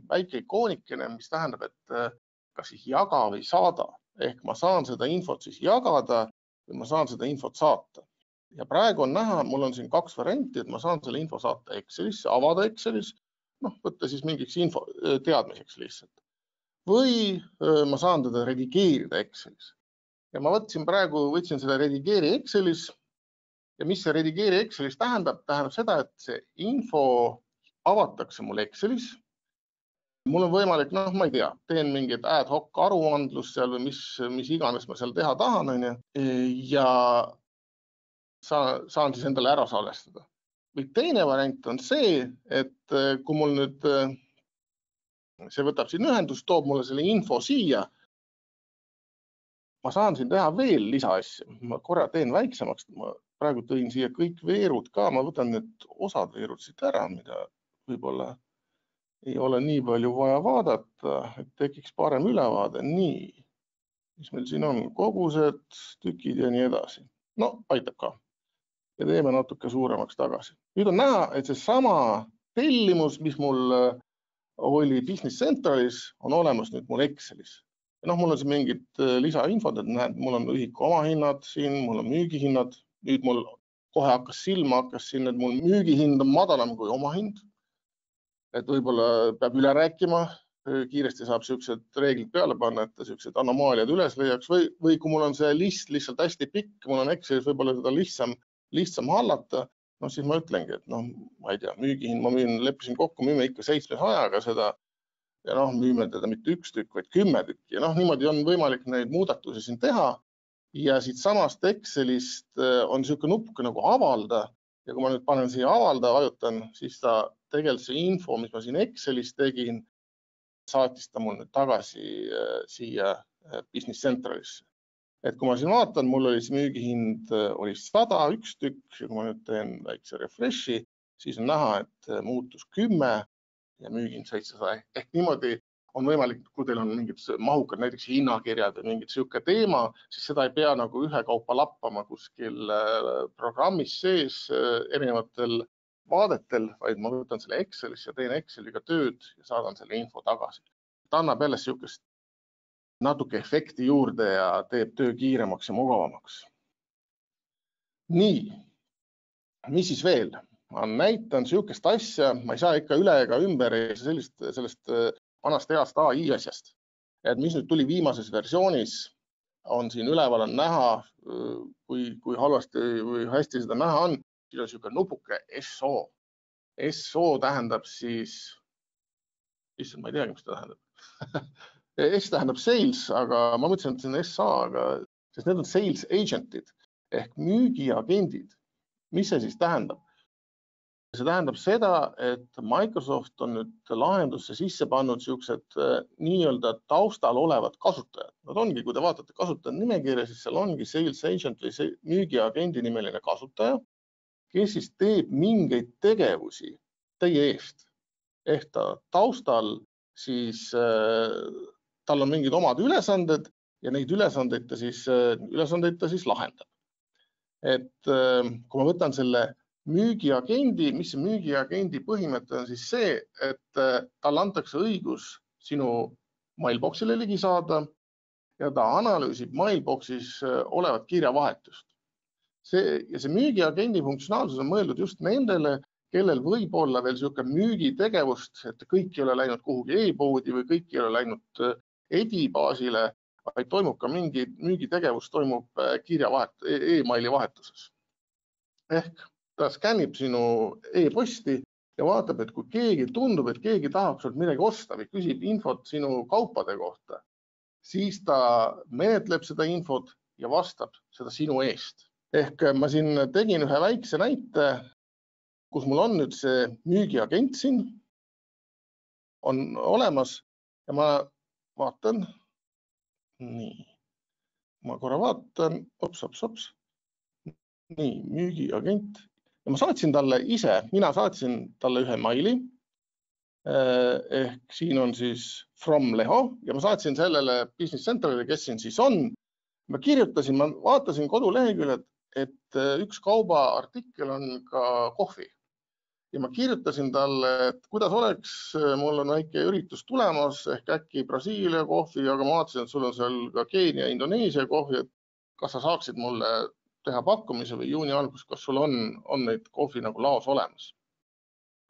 väike ikoonikene, mis tähendab, et kas siis jaga või saada. Ehk ma saan seda infot siis jagada või ma saan seda infot saata. Ja praegu on näha, mul on siin 2 varianti, et ma saan selle info saata Excelisse, avada Excelis, võtta siis mingiks teadmiseks lihtsalt. Või ma saan teda redigeerida Excelis. Ja ma võtsin selle redigeeri Excelis ja mis see redigeeri Excelis tähendab seda, et see info avatakse mul Excelis. Mul on võimalik, ma ei tea, teen mingit ad hoc aruandlust seal või mis iganes ma seal teha tahan, ja saan siis endale ära salvestada. Või teine variant on see, et kui mul nüüd see võtab siin ühendust, toob mulle selle info siia, ma saan siin teha veel lisaasja. Ma korra teen väiksemaks, ma praegu tõin siia kõik veerud ka, ma võtan need osad veerud siit ära, mida võib-olla ei ole nii palju vaja vaadata, et tekiks parem ülevaade. Nii, mis meil siin on, kogused, tükid ja nii edasi. No, aitab ka. Ja teeme natuke suuremaks tagasi. Nüüd on näha, et see sama tellimus, mis mul oli Business Centralis, on olemas nüüd mul Excelis. Ja mul on siin mingid lisainfod, et näed, mul on ühiku omahinnad siin, mul on müügihinnad. Nüüd mul kohe hakkas siin, et mul müügihind on madalam kui omahind. Et võib-olla peab üle rääkima, kiiresti saab sellised reeglid peale panna, et sellised anomaaliad üles leiaks või kui mul on see list lihtsalt hästi pikk, mul on Excelis võib-olla seda lihtsam hallata, siis ma ütlengi, et ma ei tea, müügihind, ma leppisin kokku, müüme ikka 700-ga seda ja müüme teda mitte 1 tükk, vaid 10 tükki. Ja niimoodi on võimalik neid muudatusi siin teha ja siit samast Excelist on selline nupp nagu avalda ja kui ma nüüd panen siia avalda, vajutan, siis ta tegelikult see info, mis ma siin Excelis tegin, saatis ta mul nüüd tagasi siia Business Centralisse. Et kui ma siin vaatan, mul oli see müügihind oli 100, 1 tükk ja kui ma nüüd teen väikse refreshi, siis on näha, et muutus 10 ja müügihind 700. Ehk niimoodi on võimalik, kui teil on mingid mahukad näiteks hinnakirjad ja mingid selline teema, siis seda ei pea nagu ühekaupa lappama kuskil programmis sees erinevatel vaadetel, vaid ma võtan selle Excelis ja teen Exceliga tööd ja saadan selle info tagasi. Ta annab jälle sellisest natuke efekti juurde ja teeb töö kiiremaks ja mugavamaks. Nii, mis siis veel? Ma näitan sellisest asja, ma ei saa ikka üle ega ümber sellest vanast heast AI asjast. Et mis nüüd tuli viimases versioonis, on siin üleval on näha, kui halvasti või hästi seda näha on, siis on selline nupuke SO. SO tähendab siis, ma ei teagi, mis ta tähendab. S tähendab sales, aga ma mõtlesin, et see on SA, sest need on sales agentid ehk müügiagendid. Mis see siis tähendab? See tähendab seda, et Microsoft on nüüd lahendusse sisse pannud sellised nii-öelda taustal olevad kasutajad. Nad ongi, kui te vaatate kasutajad nimekirja, siis seal ongi sales agent või müügiagendi nimeline kasutaja, kes siis teeb mingeid tegevusi teie eest. Ehk ta taustal siis, tal on mingid omad ülesanded ja neid ülesandeid ta siis lahendab. Et kui ma võtan selle müügiagendi, mis see müügiagendi põhimõte on siis see, et talle antakse õigus sinu mailboxile ligi saada ja ta analüüsib mailboxis olevat kirjavahetust. Ja see müügiagendi funktsionaalsus on mõeldud just nendele, kellel võib olla veel selline müügitegevust, et kõik ei ole läinud kuhugi e-poodi või kõik ei ole läinud edibaasile, vaid toimub ka mingi müügitegevus, toimub e-maili vahetuses. Ehk ta skännib sinu e-posti ja vaatab, et kui keegi tundub, et keegi tahab sult midagi osta või küsib infot sinu kaupade kohta, siis ta menetleb seda infot ja vastab seda sinu eest. Ehk ma siin tegin ühe väikse näite, kus mul on nüüd see müügiagent siin, on olemas ja ma vaatan, nii, ma korra vaatan, nii, müügiagent. Ja ma saatsin talle ise, mina saatsin talle ühe maili, ehk siin on siis from Leho ja ma saatsin sellele Business Centralile, kes siin siis on. Ma kirjutasin, ma vaatasin koduleheküljed, et üks kaubaartikkel on ka kohvi. Ja ma kirjutasin talle, et kuidas oleks, mul on väike üritus tulemas, ehk äkki Brasiilia kohvi, aga ma vaatasin, et sul on seal ka Keenia, Indoneesia kohvi, et kas sa saaksid mulle teha pakkumise või juuni algus, kas sul on neid kohvi nagu laos olemas.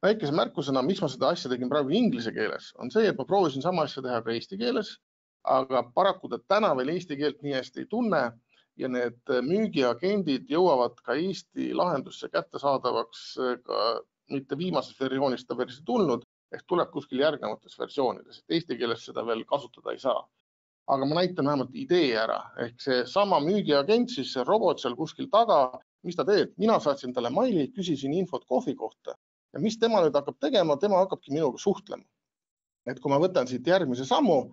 Väikese märkusena, miks ma seda asja tegin praegu inglise keeles, on see, et ma proovisin sama asja teha ka eesti keeles, aga paraku ta täna veel eesti keelt nii hästi ei tunne ja need müügiagendid jõuavad ka Eesti lahendusse kättesaadavaks ka mitte viimases versioonis ta versi tulnud, ehk tuleb kuskil järgnevates versioonides, et eesti keeles seda veel kasutada ei saa. Aga ma näitan vähemalt idee ära, ehk see sama müügiagent, siis see robot seal kuskil taga, mis ta teeb? Mina saatsin talle maili, küsisin infot kohvi kohta ja mis tema nüüd hakkab tegema, tema hakkabki minuga suhtlema. Et kui ma võtan siit järgmise sammu,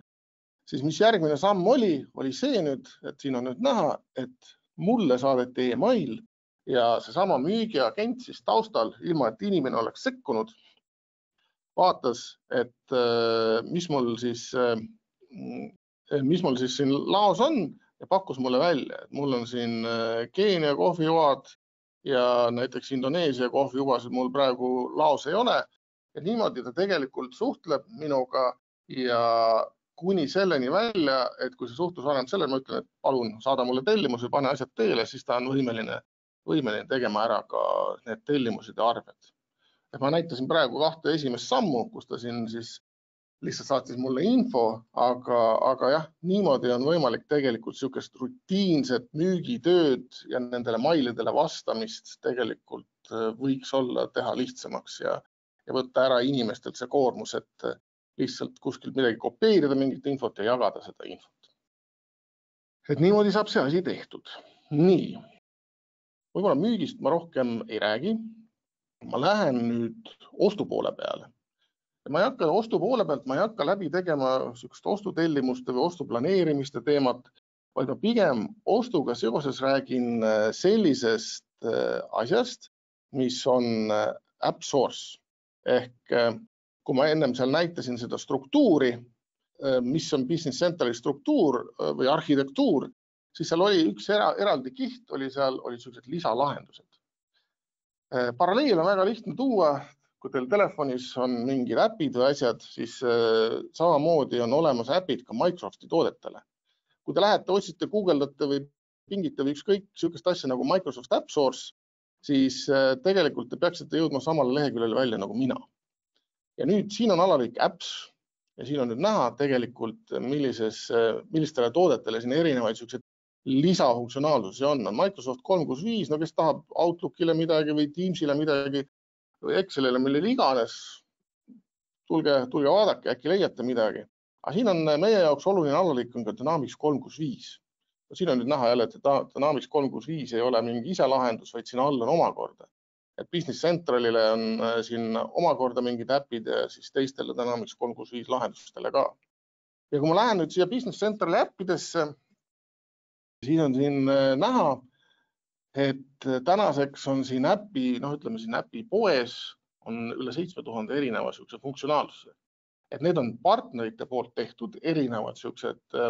siis mis järgmine samm oli see nüüd, et siin on nüüd näha, et mulle saadeti e-mail ja seesama müügiagent siis taustal, ilma et inimene oleks sekkunud, vaatas, et mis mul siis siin laos on ja pakkus mulle välja, et mul on siin Keenia kohvijoad ja näiteks Indoneesia kohvijubasid mul praegu laos ei ole. Ja niimoodi ta tegelikult suhtleb minuga ja kuni selleni välja, et kui see suhtlus areneb sellele, ma ütlen, et palun saada mulle tellimus või pane asjad teele, siis ta on võimeline tegema ära ka need tellimused ja arved. Ma näitasin praegu 2 esimest sammu, kus ta siin siis lihtsalt saatis mulle info, aga jah, niimoodi on võimalik tegelikult niisugust rutiinset müügitööd ja nendele mailidele vastamist tegelikult võiks olla teha lihtsamaks ja võtta ära inimestelt see koormus, et lihtsalt kuskilt midagi kopeerida mingit infot ja jagada seda infot. Et niimoodi saab see asi tehtud. Nii, võib-olla müügist ma rohkem ei räägi. Ma lähen nüüd ostupoole peale. Ma ei hakka ostupoole pealt, ma ei hakka läbi tegema ostutellimuste või ostuplaneerimiste teemat, vaid ma pigem ostuga seoses räägin sellisest asjast, mis on AppSource. Ehk kui ma ennem seal näitasin seda struktuuri, mis on Business Centrali struktuur või arhitektuur, siis seal oli üks eraldi kiht, olid sellised lisalahendused. Paralleel on väga lihtne tuua, kui teil telefonis on mingid äpid või asjad, siis samamoodi on olemas äpid ka Microsofti toodetele. Kui te lähete, otsite, guugeldate või pingite või ükskõik niisugust asja nagu Microsoft AppSource, siis tegelikult te peaksite jõudma samale leheküljele välja nagu mina. Ja nüüd siin on alalõik apps ja siin on nüüd näha tegelikult, millistele toodetele siin erinevaid lisafunktsionaalsusi on. Microsoft 365, no kes tahab Outlookile midagi või Teamsile midagi või Excelile, millele iganes, tulge vaadake, äkki leiate midagi. Aga siin on meie jaoks oluline alalõik on ka Dynamics 365. Siin on nüüd näha jälle, et Dynamics 365 ei ole mingi iselahendus, vaid siin all on omakorda. Et Business Centralile on siin omakorda mingid äpid ja siis teistele Dynamics 365 lahendustele ka. Ja kui ma lähen nüüd siia Business Centrali äppidesse, siis on siin näha, et tänaseks on siin äpi poes on üle 7000 erineva funktsionaalsuse. Et need on partnerite poolt tehtud erinevad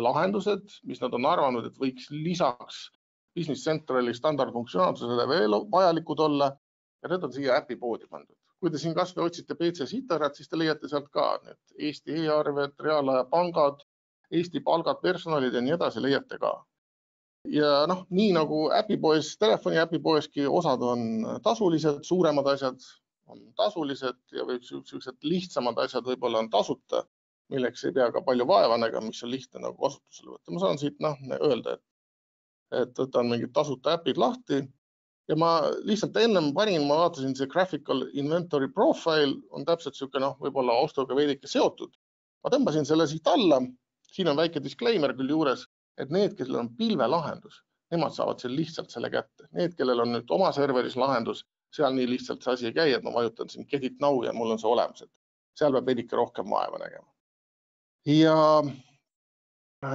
lahendused, mis nad on arvanud, et võiks lisaks Business Centrali standardfunktsionaalsusele veel vajalikud olla ja need on siia äpi poodi pandud. Kui te siin kas või otsite PC Sitarat, siis te leiate sealt ka need Eesti e-arved, reaalaja pangad, Eesti palgad, personalid ja nii edasi leiate ka. Ja nii nagu äpipoes, telefoni äpipoeski osad on tasulised, suuremad asjad on tasulised ja sellised lihtsamad asjad võib-olla on tasuta, milleks ei pea ka palju vaeva nägema, mis on lihtne nagu kasutusele võtta. Ma saan siit öelda, et võtan mingid tasuta äpid lahti ja ma lihtsalt ennem ma vaatasin see Graphical Inventory Profile on täpselt võib-olla ostuga veidike seotud. Ma tõmbasin selle siit alla, siin on väike disclaimer küll juures, et need, kellel on pilvelahendus, nemad saavad lihtsalt selle kätte. Need, kellel on nüüd oma serveris lahendus, seal nii lihtsalt see asi ei käi, et ma vajutan siin Get It Now ja mul on see olemas. Seal peab veidike rohkem vaeva nägema. Ja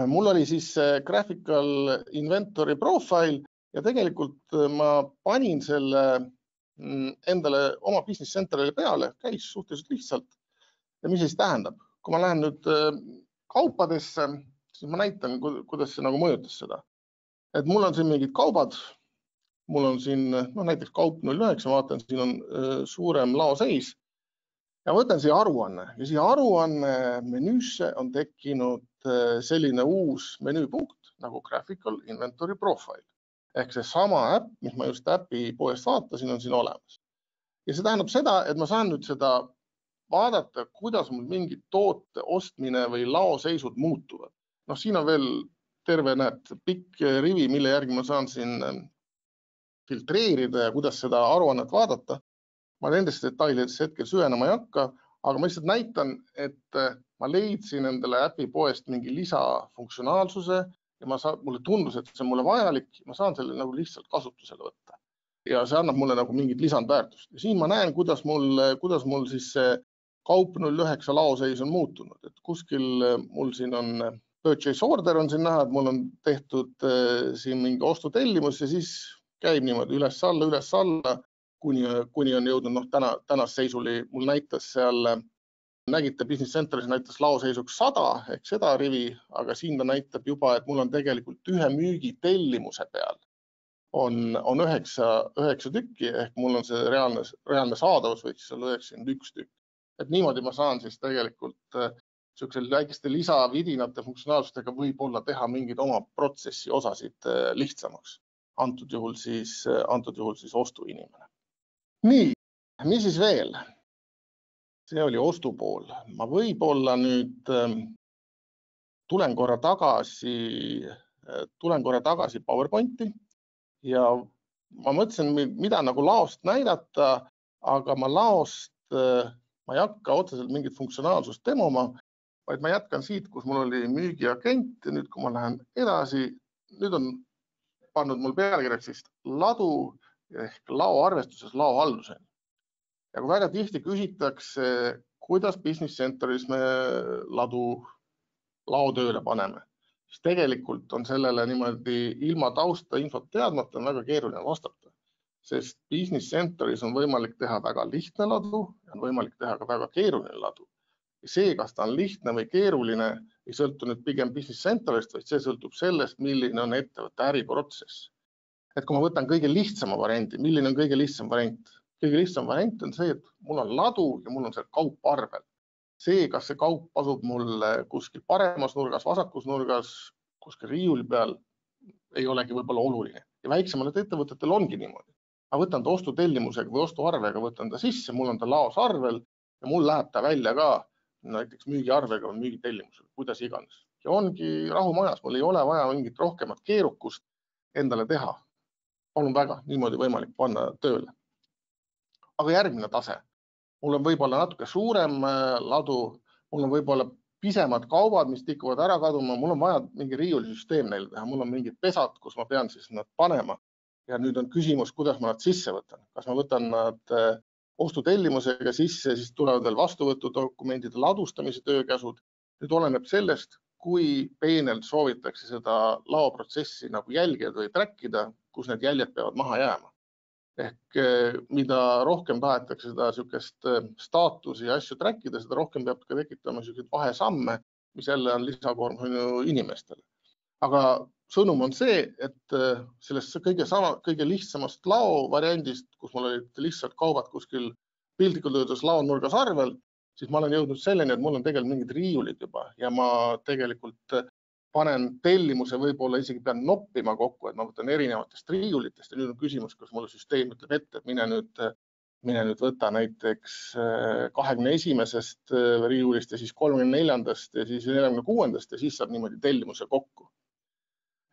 mul oli siis Graphical Inventory Profile ja tegelikult ma panin selle endale oma Business Centrali peale, käis suhteliselt lihtsalt. Ja mis siis tähendab? Kui ma lähen nüüd kaupadesse, siis ma näitan, kuidas see nagu mõjutas seda. Et mul on siin mingid kaubad, mul on siin näiteks kaup 09, vaatan, siin on suurem laoseis ja võtan siia aruanne ja siia aruanne menüüsse on tekkinud selline uus menüüpunkt nagu Graphical Inventory Profile. Ehk see sama äpp, mis ma just äpi poest vaatasin, on siin olemas. Ja see tähendab seda, et ma saan nüüd seda vaadata, kuidas mul mingid toote ostmine või laoseisud muutuvad. Siin on veel terve pikk rivi, mille järgi ma saan siin filtreerida ja kuidas seda aruannet vaadata. Ma nendesse detailidesse hetkel süvenema ei hakka, aga ma lihtsalt näitan, et ma leidsin endale äpi poest mingi lisafunktsionaalsuse ja mulle tundus, et see on mulle vajalik. Ma saan selle nagu lihtsalt kasutusele võtta. Ja see annab mulle nagu mingit lisandväärtust. Ja siin ma näen, kuidas mul siis see kaup 09 laoseis on muutunud. Et kuskil mul siin on purchase order on siin näha, et mul on tehtud siin mingi ostutellimus ja siis käib niimoodi üles-alla, kuni on jõudnud, tänas seisuli mul näitas seal, nägite Business Centeris näitas laoseisuks 100 ehk seda rivi, aga siin ta näitab juba, et mul on tegelikult ühe müügi tellimuse peal on 9 tükki ehk mul on see reaalne saadavus võiks olla 91 tükki. Et niimoodi ma saan siis tegelikult sellisel väikeste lisavidinate funktsionaalsustega võib-olla teha mingeid oma protsessi osasid lihtsamaks. Antud juhul siis ostuinimene. Nii, mis siis veel? See oli ostupool. Ma võib-olla nüüd tulen korra tagasi PowerPointi ja ma mõtlesin, mida nagu laost näidata, aga ma ei hakka otseselt mingit funktsionaalsust demoma, vaid ma jätkan siit, kus mul oli müügiagent ja nüüd, kui ma lähen edasi, nüüd on pannud mul pealkirjaks siis ladu ehk laoarvestuses laohalduseni. Ja kui väga tihti küsitakse, kuidas Business Centeris me lao tööle paneme, siis tegelikult on sellele niimoodi ilma tausta infot teadmata on väga keeruline vastata, sest Business Centeris on võimalik teha väga lihtne ladu ja on võimalik teha ka väga keeruline ladu. Ja see, kas ta on lihtne või keeruline, ei sõltu nüüd pigem Business Centerist, vaid see sõltub sellest, milline on ettevõtte äriprotsess. Et kui ma võtan kõige lihtsama variandi, milline on kõige lihtsam variant? Kõige lihtsam variant on see, et mul on ladu ja mul on see kaup arvel. See, kas see kaup asub mul kuskil paremas nurgas, vasakus nurgas, kuskil riiuli peal, ei olegi võib-olla oluline. Ja väiksemad ettevõtetel ongi niimoodi. Ma võtan ta ostutellimusega või ostuarvega, võtan ta sisse, mul on ta laos arvel ja mul läheb ta välja ka näiteks müügiarvega või müügitellimusega, kuidas iganes. Ja ongi rahumajas, mul ei ole vaja mingit rohkemat keerukust endale teha. Palun väga, niimoodi võimalik panna tööle. Aga järgmine tase. Mul on võib-olla natuke suurem ladu, mul on võib-olla pisemad kaubad, mis tikuvad ära kaduma, mul on vaja mingi riiulisüsteem neile teha, mul on mingid pesad, kus ma pean siis nad panema. Ja nüüd on küsimus, kuidas ma nad sisse võtan. Kas ma võtan nad ostutellimusega sisse, siis tulevad veel vastuvõtudokumendide ladustamise töökäsud. Nüüd oleneb sellest, kui peenelt soovitakse seda laoprotsessi nagu jälgida või trackida, kus need jäljed peavad maha jääma. Ehk mida rohkem tahetakse seda sükest staatusi ja asju trackida, seda rohkem peab ka tekitama sükest vahesamme, mis jälle on lisakoormus inimestele. Aga sõnum on see, et sellest kõige lihtsamast lao variandist, kus mul olid lihtsalt kaubad kuskil piltlikult öeldes laonurgas arvel, siis ma olen jõudnud selleni, et mul on tegelikult mingid riiulid juba ja ma tegelikult panen tellimuse, võib-olla isegi pean noppima kokku, et ma võtan erinevatest riiulitest ja nüüd on küsimus, kas mulle süsteem ütleb ette, et mine nüüd võta näiteks 21. riiulist ja siis 34. ja siis 46. ja siis saab niimoodi tellimuse kokku.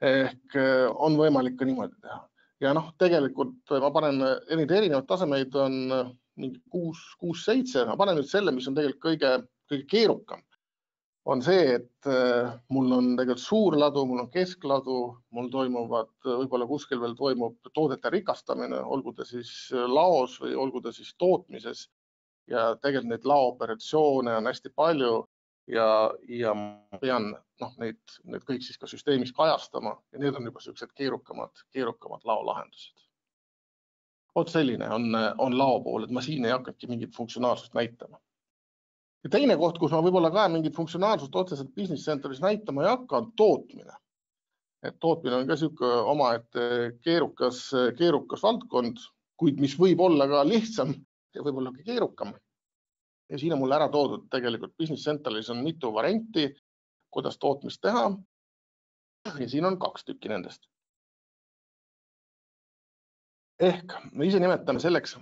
Ehk on võimalik ka niimoodi teha. Ja tegelikult ma panen erinevad tasemeid on mingi 6-7, ma panen nüüd selle, mis on tegelikult kõige keerukam. On see, et mul on tegelikult suur ladu, mul on keskladu, mul toimuvad, võib-olla kuskil veel toimub toodete rikastamine, olgu ta siis laos või olgu ta siis tootmises. Ja tegelikult neid laooperatsioone on hästi palju ja ma pean need kõik siis ka süsteemis kajastama ja need on juba sellised keerukamad laolahendused. Oot selline on lao pool, et ma siin ei hakkagi mingit funktsionaalsust näitama. Ja teine koht, kus ma võib-olla ka mingit funktsionaalsust otseselt Business Centeris näitama ei hakka, on tootmine. Et tootmine on ka selline omaette keerukas valdkond, kuid mis võib olla ka lihtsam ja võib olla ka keerukam. Ja siin on mul ära toodud tegelikult Business Centeris on mitu varianti, kuidas tootmist teha ja siin on 2 tükki nendest. Ehk me ise nimetame selleks,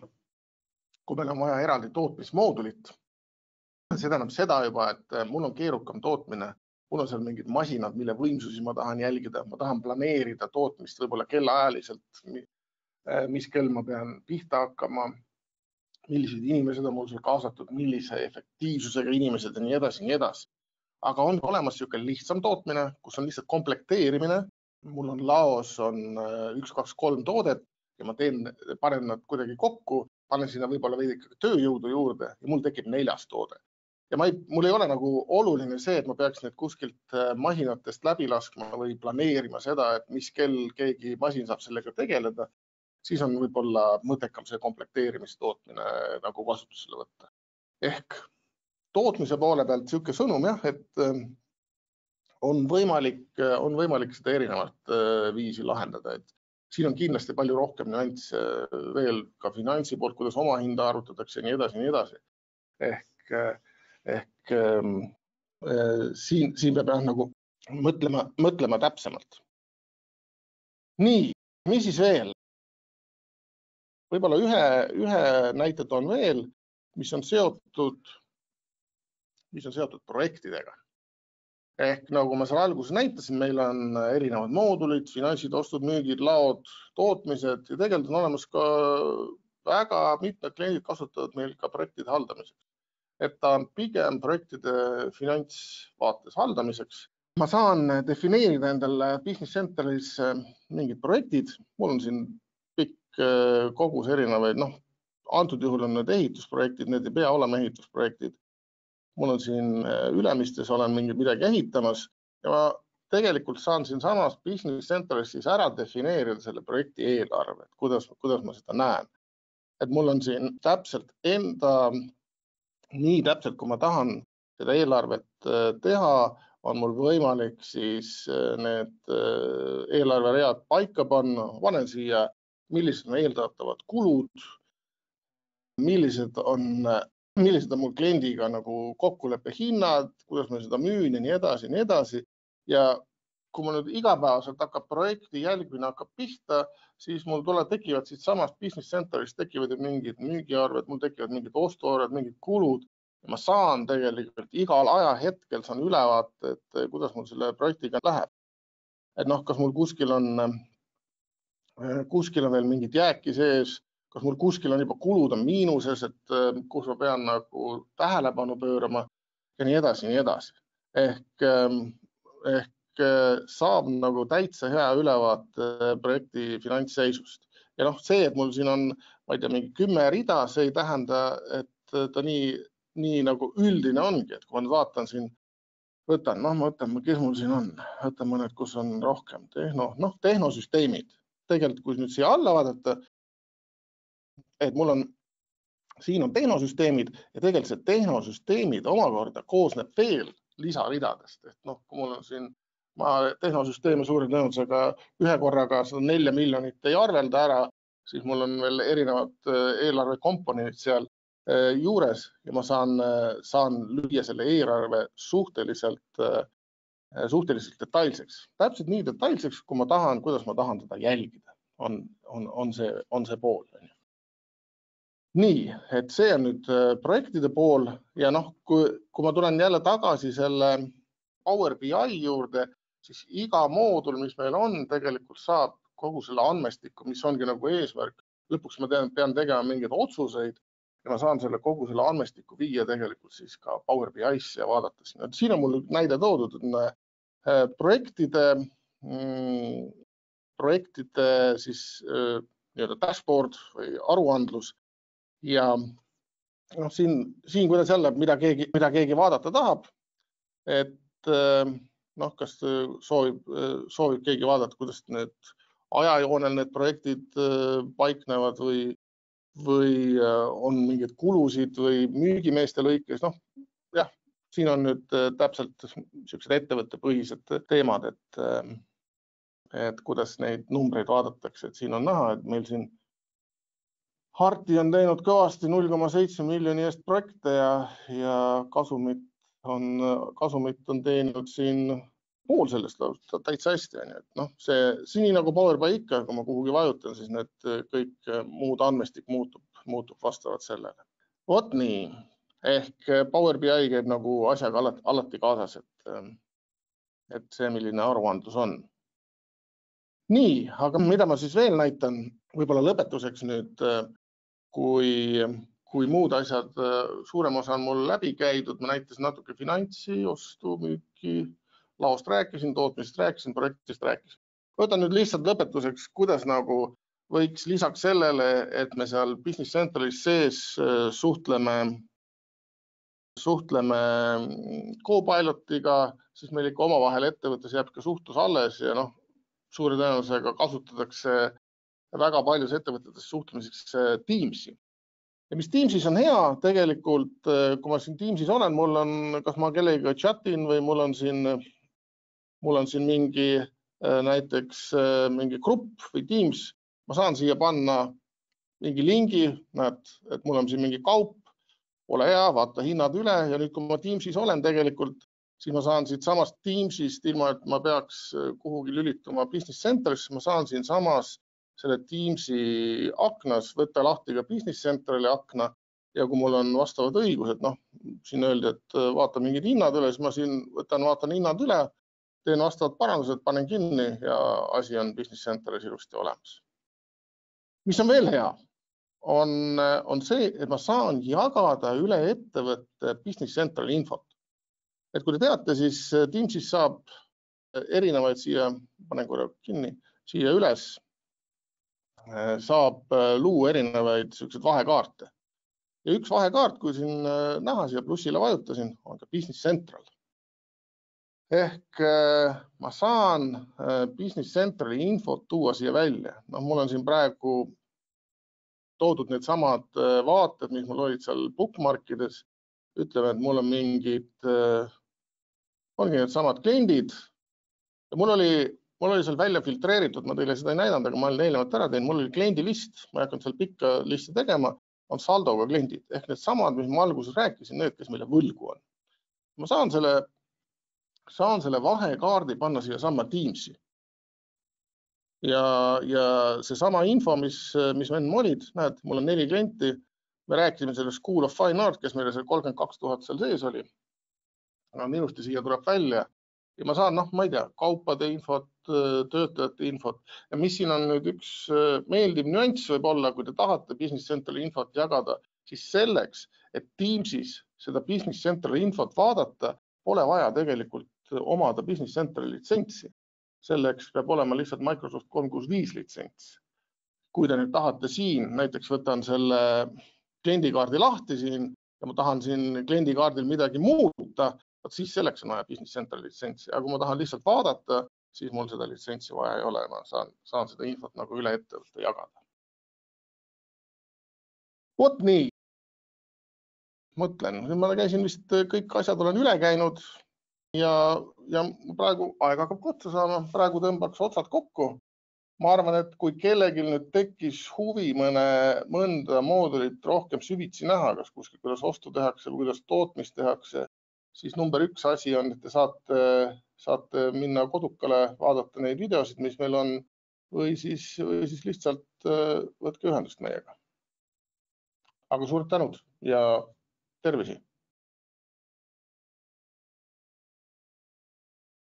kui meil on vaja eraldi tootmismoodulit. See tähendab seda juba, et mul on keerukam tootmine, mul on seal mingid masinad, mille võimsusi ma tahan jälgida, ma tahan planeerida tootmist võib-olla kellaajaliselt, mis kell ma pean pihta hakkama, millised inimesed on mul seal kaasatud, millise efektiivsusega inimesed ja nii edasi, nii edasi. Aga on olemas niisugune lihtsam tootmine, kus on lihtsalt komplekteerimine. Mul on laos on 1, 2, 3 toodet ja ma panen nad kuidagi kokku, panen sinna võib-olla veidi tööjõudu juurde ja mul tekib 4. toode. Ja mul ei ole nagu oluline see, et ma peaks need kuskilt masinatest läbi laskma või planeerima seda, et mis kell keegi masin saab sellega tegeleda. Siis on võib-olla mõttekam see komplekteerimistootmine nagu kasutusele võtta. Ehk tootmise poole pealt niisugune sõnum, jah, et on võimalik seda erinevat viisi lahendada. Et siin on kindlasti palju rohkem nüansse veel ka finantsi poolt, kuidas oma hinda arvutatakse ja nii edasi, nii edasi. Ehk siin peab nagu mõtlema täpsemalt. Nii, mis siis veel? Võib-olla ühe näite toon veel, mis on seotud projektidega. Ehk nagu ma seal alguses näitasin, meil on erinevad moodulid, finantsid, ostud, müügid, laod, tootmised ja tegelikult on olemas ka väga mitmed kliendid kasutavad meil ka projektide haldamiseks. Et ta on pigem projektide finantsvaates haldamiseks. Ma saan defineerida endale Business Centeris mingid projektid. Mul on siin pikk kogus erinevaid, antud juhul on need ehitusprojektid, need ei pea olema ehitusprojektid. Mul on siin Ülemistes olen midagi ehitamas ja ma tegelikult saan siin samas Business Centeris siis ära defineerida selle projekti eelarve, et kuidas ma seda näen. Et mul on siin täpselt nii täpselt, kui ma tahan seda eelarvet teha, on mul võimalik siis need eelarveread paika panna, panen siia, millised on eeldatavad kulud, millised on mul kliendiga nagu kokkuleppe hinnad, kuidas ma seda müün ja nii edasi. Ja kui mul nüüd igapäevaselt hakkab projekti jälgmine hakkab pihta, siis mul tekivad siit samast Business Centeris tekivad mingid müügiarved, mul tekivad mingid ostuarved, mingid kulud. Ja ma saan tegelikult igal ajahetkel saan ülevaate, et kuidas mul selle projektiga läheb. Et kas mul kuskil on veel mingid jääki sees, kas mul kuskil on juba kulud on miinuses, et kus ma pean nagu tähelepanu pöörama ja nii edasi. Ehk saab nagu täitsa hea ülevaate projekti finantsseisust. Ja see, et mul siin on, ma ei tea, mingi 10 rida, see ei tähenda, et ta nii nagu üldine ongi, et kui ma vaatan siin, ma võtan, kes mul siin on, võtan mõned, kus on rohkem tehnosüsteemid. Tegelikult, kui nüüd siia alla vaadata, et siin on tehnosüsteemid ja tegelikult see tehnosüsteemid omakorda koosneb veel lisaridadest. Et kui mul on siin, ma tehnosüsteeme suure tõenäosusega ühe korraga 104 miljonit ei arvelda ära, siis mul on veel erinevad eelarvekomponendid seal juures ja ma saan lüüa selle eelarve suhteliselt detailseks. Täpselt nii detailseks, kui ma tahan, kuidas ma tahan teda jälgida, on see pool. Nii, et see on nüüd projektide pool ja kui ma tulen jälle tagasi selle Power BI juurde, siis iga moodul, mis meil on, tegelikult saab kogu selle andmestiku, mis ongi nagu eesmärk. Lõpuks ma pean tegema mingeid otsuseid ja ma saan kogu selle andmestiku viia tegelikult siis ka Power BI'sse ja vaadata sinna. Siin on mul näide toodud projektide siis dashboard või aruandlus. Ja siin kuidas jälle, mida keegi vaadata tahab, et kas soovib keegi vaadata, kuidas need ajajoonel need projektid paiknevad või on mingeid kulusid või müügimeeste lõikes. Jah, siin on nüüd täpselt sellised ettevõttepõhised teemad, et kuidas neid numbreid vaadatakse. Et siin on näha, et meil siin Harti on teinud kõvasti 0,7 miljoni eest projekte ja kasumit on teinud siin pool sellest täitsa hästi. See nii nagu Power BI ikka, kui ma kuhugi vajutan, siis need kõik muud andmestik muutub vastavalt sellele. Vot nii, ehk Power BI käib nagu asjaga alati kaasas, et see, milline aruandlus on. Nii, aga mida ma siis veel näitan, võib-olla lõpetuseks nüüd, kui muud asjad, suurem osa on mul läbi käidud, ma näitasin natuke finantsi, ostu, müüki, laost rääkisin, tootmisest rääkisin, projektist rääkisin. Võtan nüüd lihtsalt lõpetuseks, kuidas nagu võiks lisaks sellele, et me seal Business Centralis sees suhtleme Copilotiga, siis meil ikka omavahel ettevõttes jääb ka suhtlus alles ja suure tõenäosusega kasutatakse väga paljus ettevõtetes suhtlemiseks Teamsi. Ja mis Teamsis on hea, tegelikult, kui ma siin Teamsis olen, mul on, kas ma kellega chatin või mul on siin mingi näiteks mingi grupp või Teams, ma saan siia panna mingi lingi, näed, et mul on siin mingi kaup, ole hea, vaata hinnad üle ja nüüd, kui ma Teamsis olen tegelikult, siis ma saan siit samast Teamsist, ilma et ma peaks kuhugi lülituma Business Centralisse, ma saan siin samas selle Teamsi aknas võtta lahti ka Business Centrali akna ja kui mul on vastavad õigused, siin öeldi, et vaata mingid hinnad üle, siis ma siin vaatan hinnad üle, teen vastavad parandused, panen kinni ja asi on Business Centralis ilusti olemas. Mis on veel hea, on see, et ma saan jagada üle ettevõtte Business Centrali infot. Et kui te teate, siis Teamsis saab erinevaid siia, panen korra kinni, siia üles, saab luua erinevaid vahekaarte. Ja üks vahekaart, kui siin näha, siia plussile vajutasin, on ka Business Central. Ehk ma saan Business Centrali infot tuua siia välja. Mul on siin praegu toodud need samad vaated, mis mul olid seal bookmarkides. Ütleme, et mul on ongi need samad kliendid. Ja mul oli seal välja filtreeritud, ma teile seda ei näidanud, aga ma olen eelnevalt ära teinud. Mul oli kliendilist, ma ei hakanud seal pikka listi tegema, on saldoga kliendid. Ehk need samad, mis ma alguses rääkisin, need, kes meile võlgu on. Ma saan selle vahekaardi panna siia sama Teamsi. Ja see sama info, mis enne olid, näed, mul on 4 klienti. Me rääkisime sellest School of Fine Art, kes meile 32 000 seal sees oli. Ilusti siia tuleb välja. Ja ma saan, ma ei tea, kaupade infot, töötajate infot. Ja mis siin on nüüd üks meeldiv nüanss võib olla, kui te tahate Business Centrali infot jagada, siis selleks, et Teamsis seda Business Centrali infot vaadata, pole vaja tegelikult omada Business Centrali litsentsi. Selleks peab olema lihtsalt Microsoft 365 litsents. Kui te nüüd tahate siin, näiteks võtan selle kliendikaardi lahti siin ja ma tahan siin kliendikaardil midagi muuta, siis selleks on vaja Business Centrali litsentsi. Aga kui ma tahan lihtsalt vaadata, siis mul seda litsentsi vaja ei ole. Ma saan seda infot nagu üle ettevõtte jagada. Vot nii. Mõtlen, ma käisin vist kõik asjad olen üle käinud ja praegu aeg hakkab otsa saama. Praegu tõmbaks otsad kokku. Ma arvan, et kui kellelgi nüüd tekkis huvi mõnda moodulit rohkem süvitsi näha, kas kuskil, kuidas ostu tehakse või kuidas tootmist tehakse, siis number 1 asi on, et te saate minna kodukale, vaadata neid videosid, mis meil on, või siis lihtsalt võtke ühendust meiega. Aga suurt tänud ja tervisi!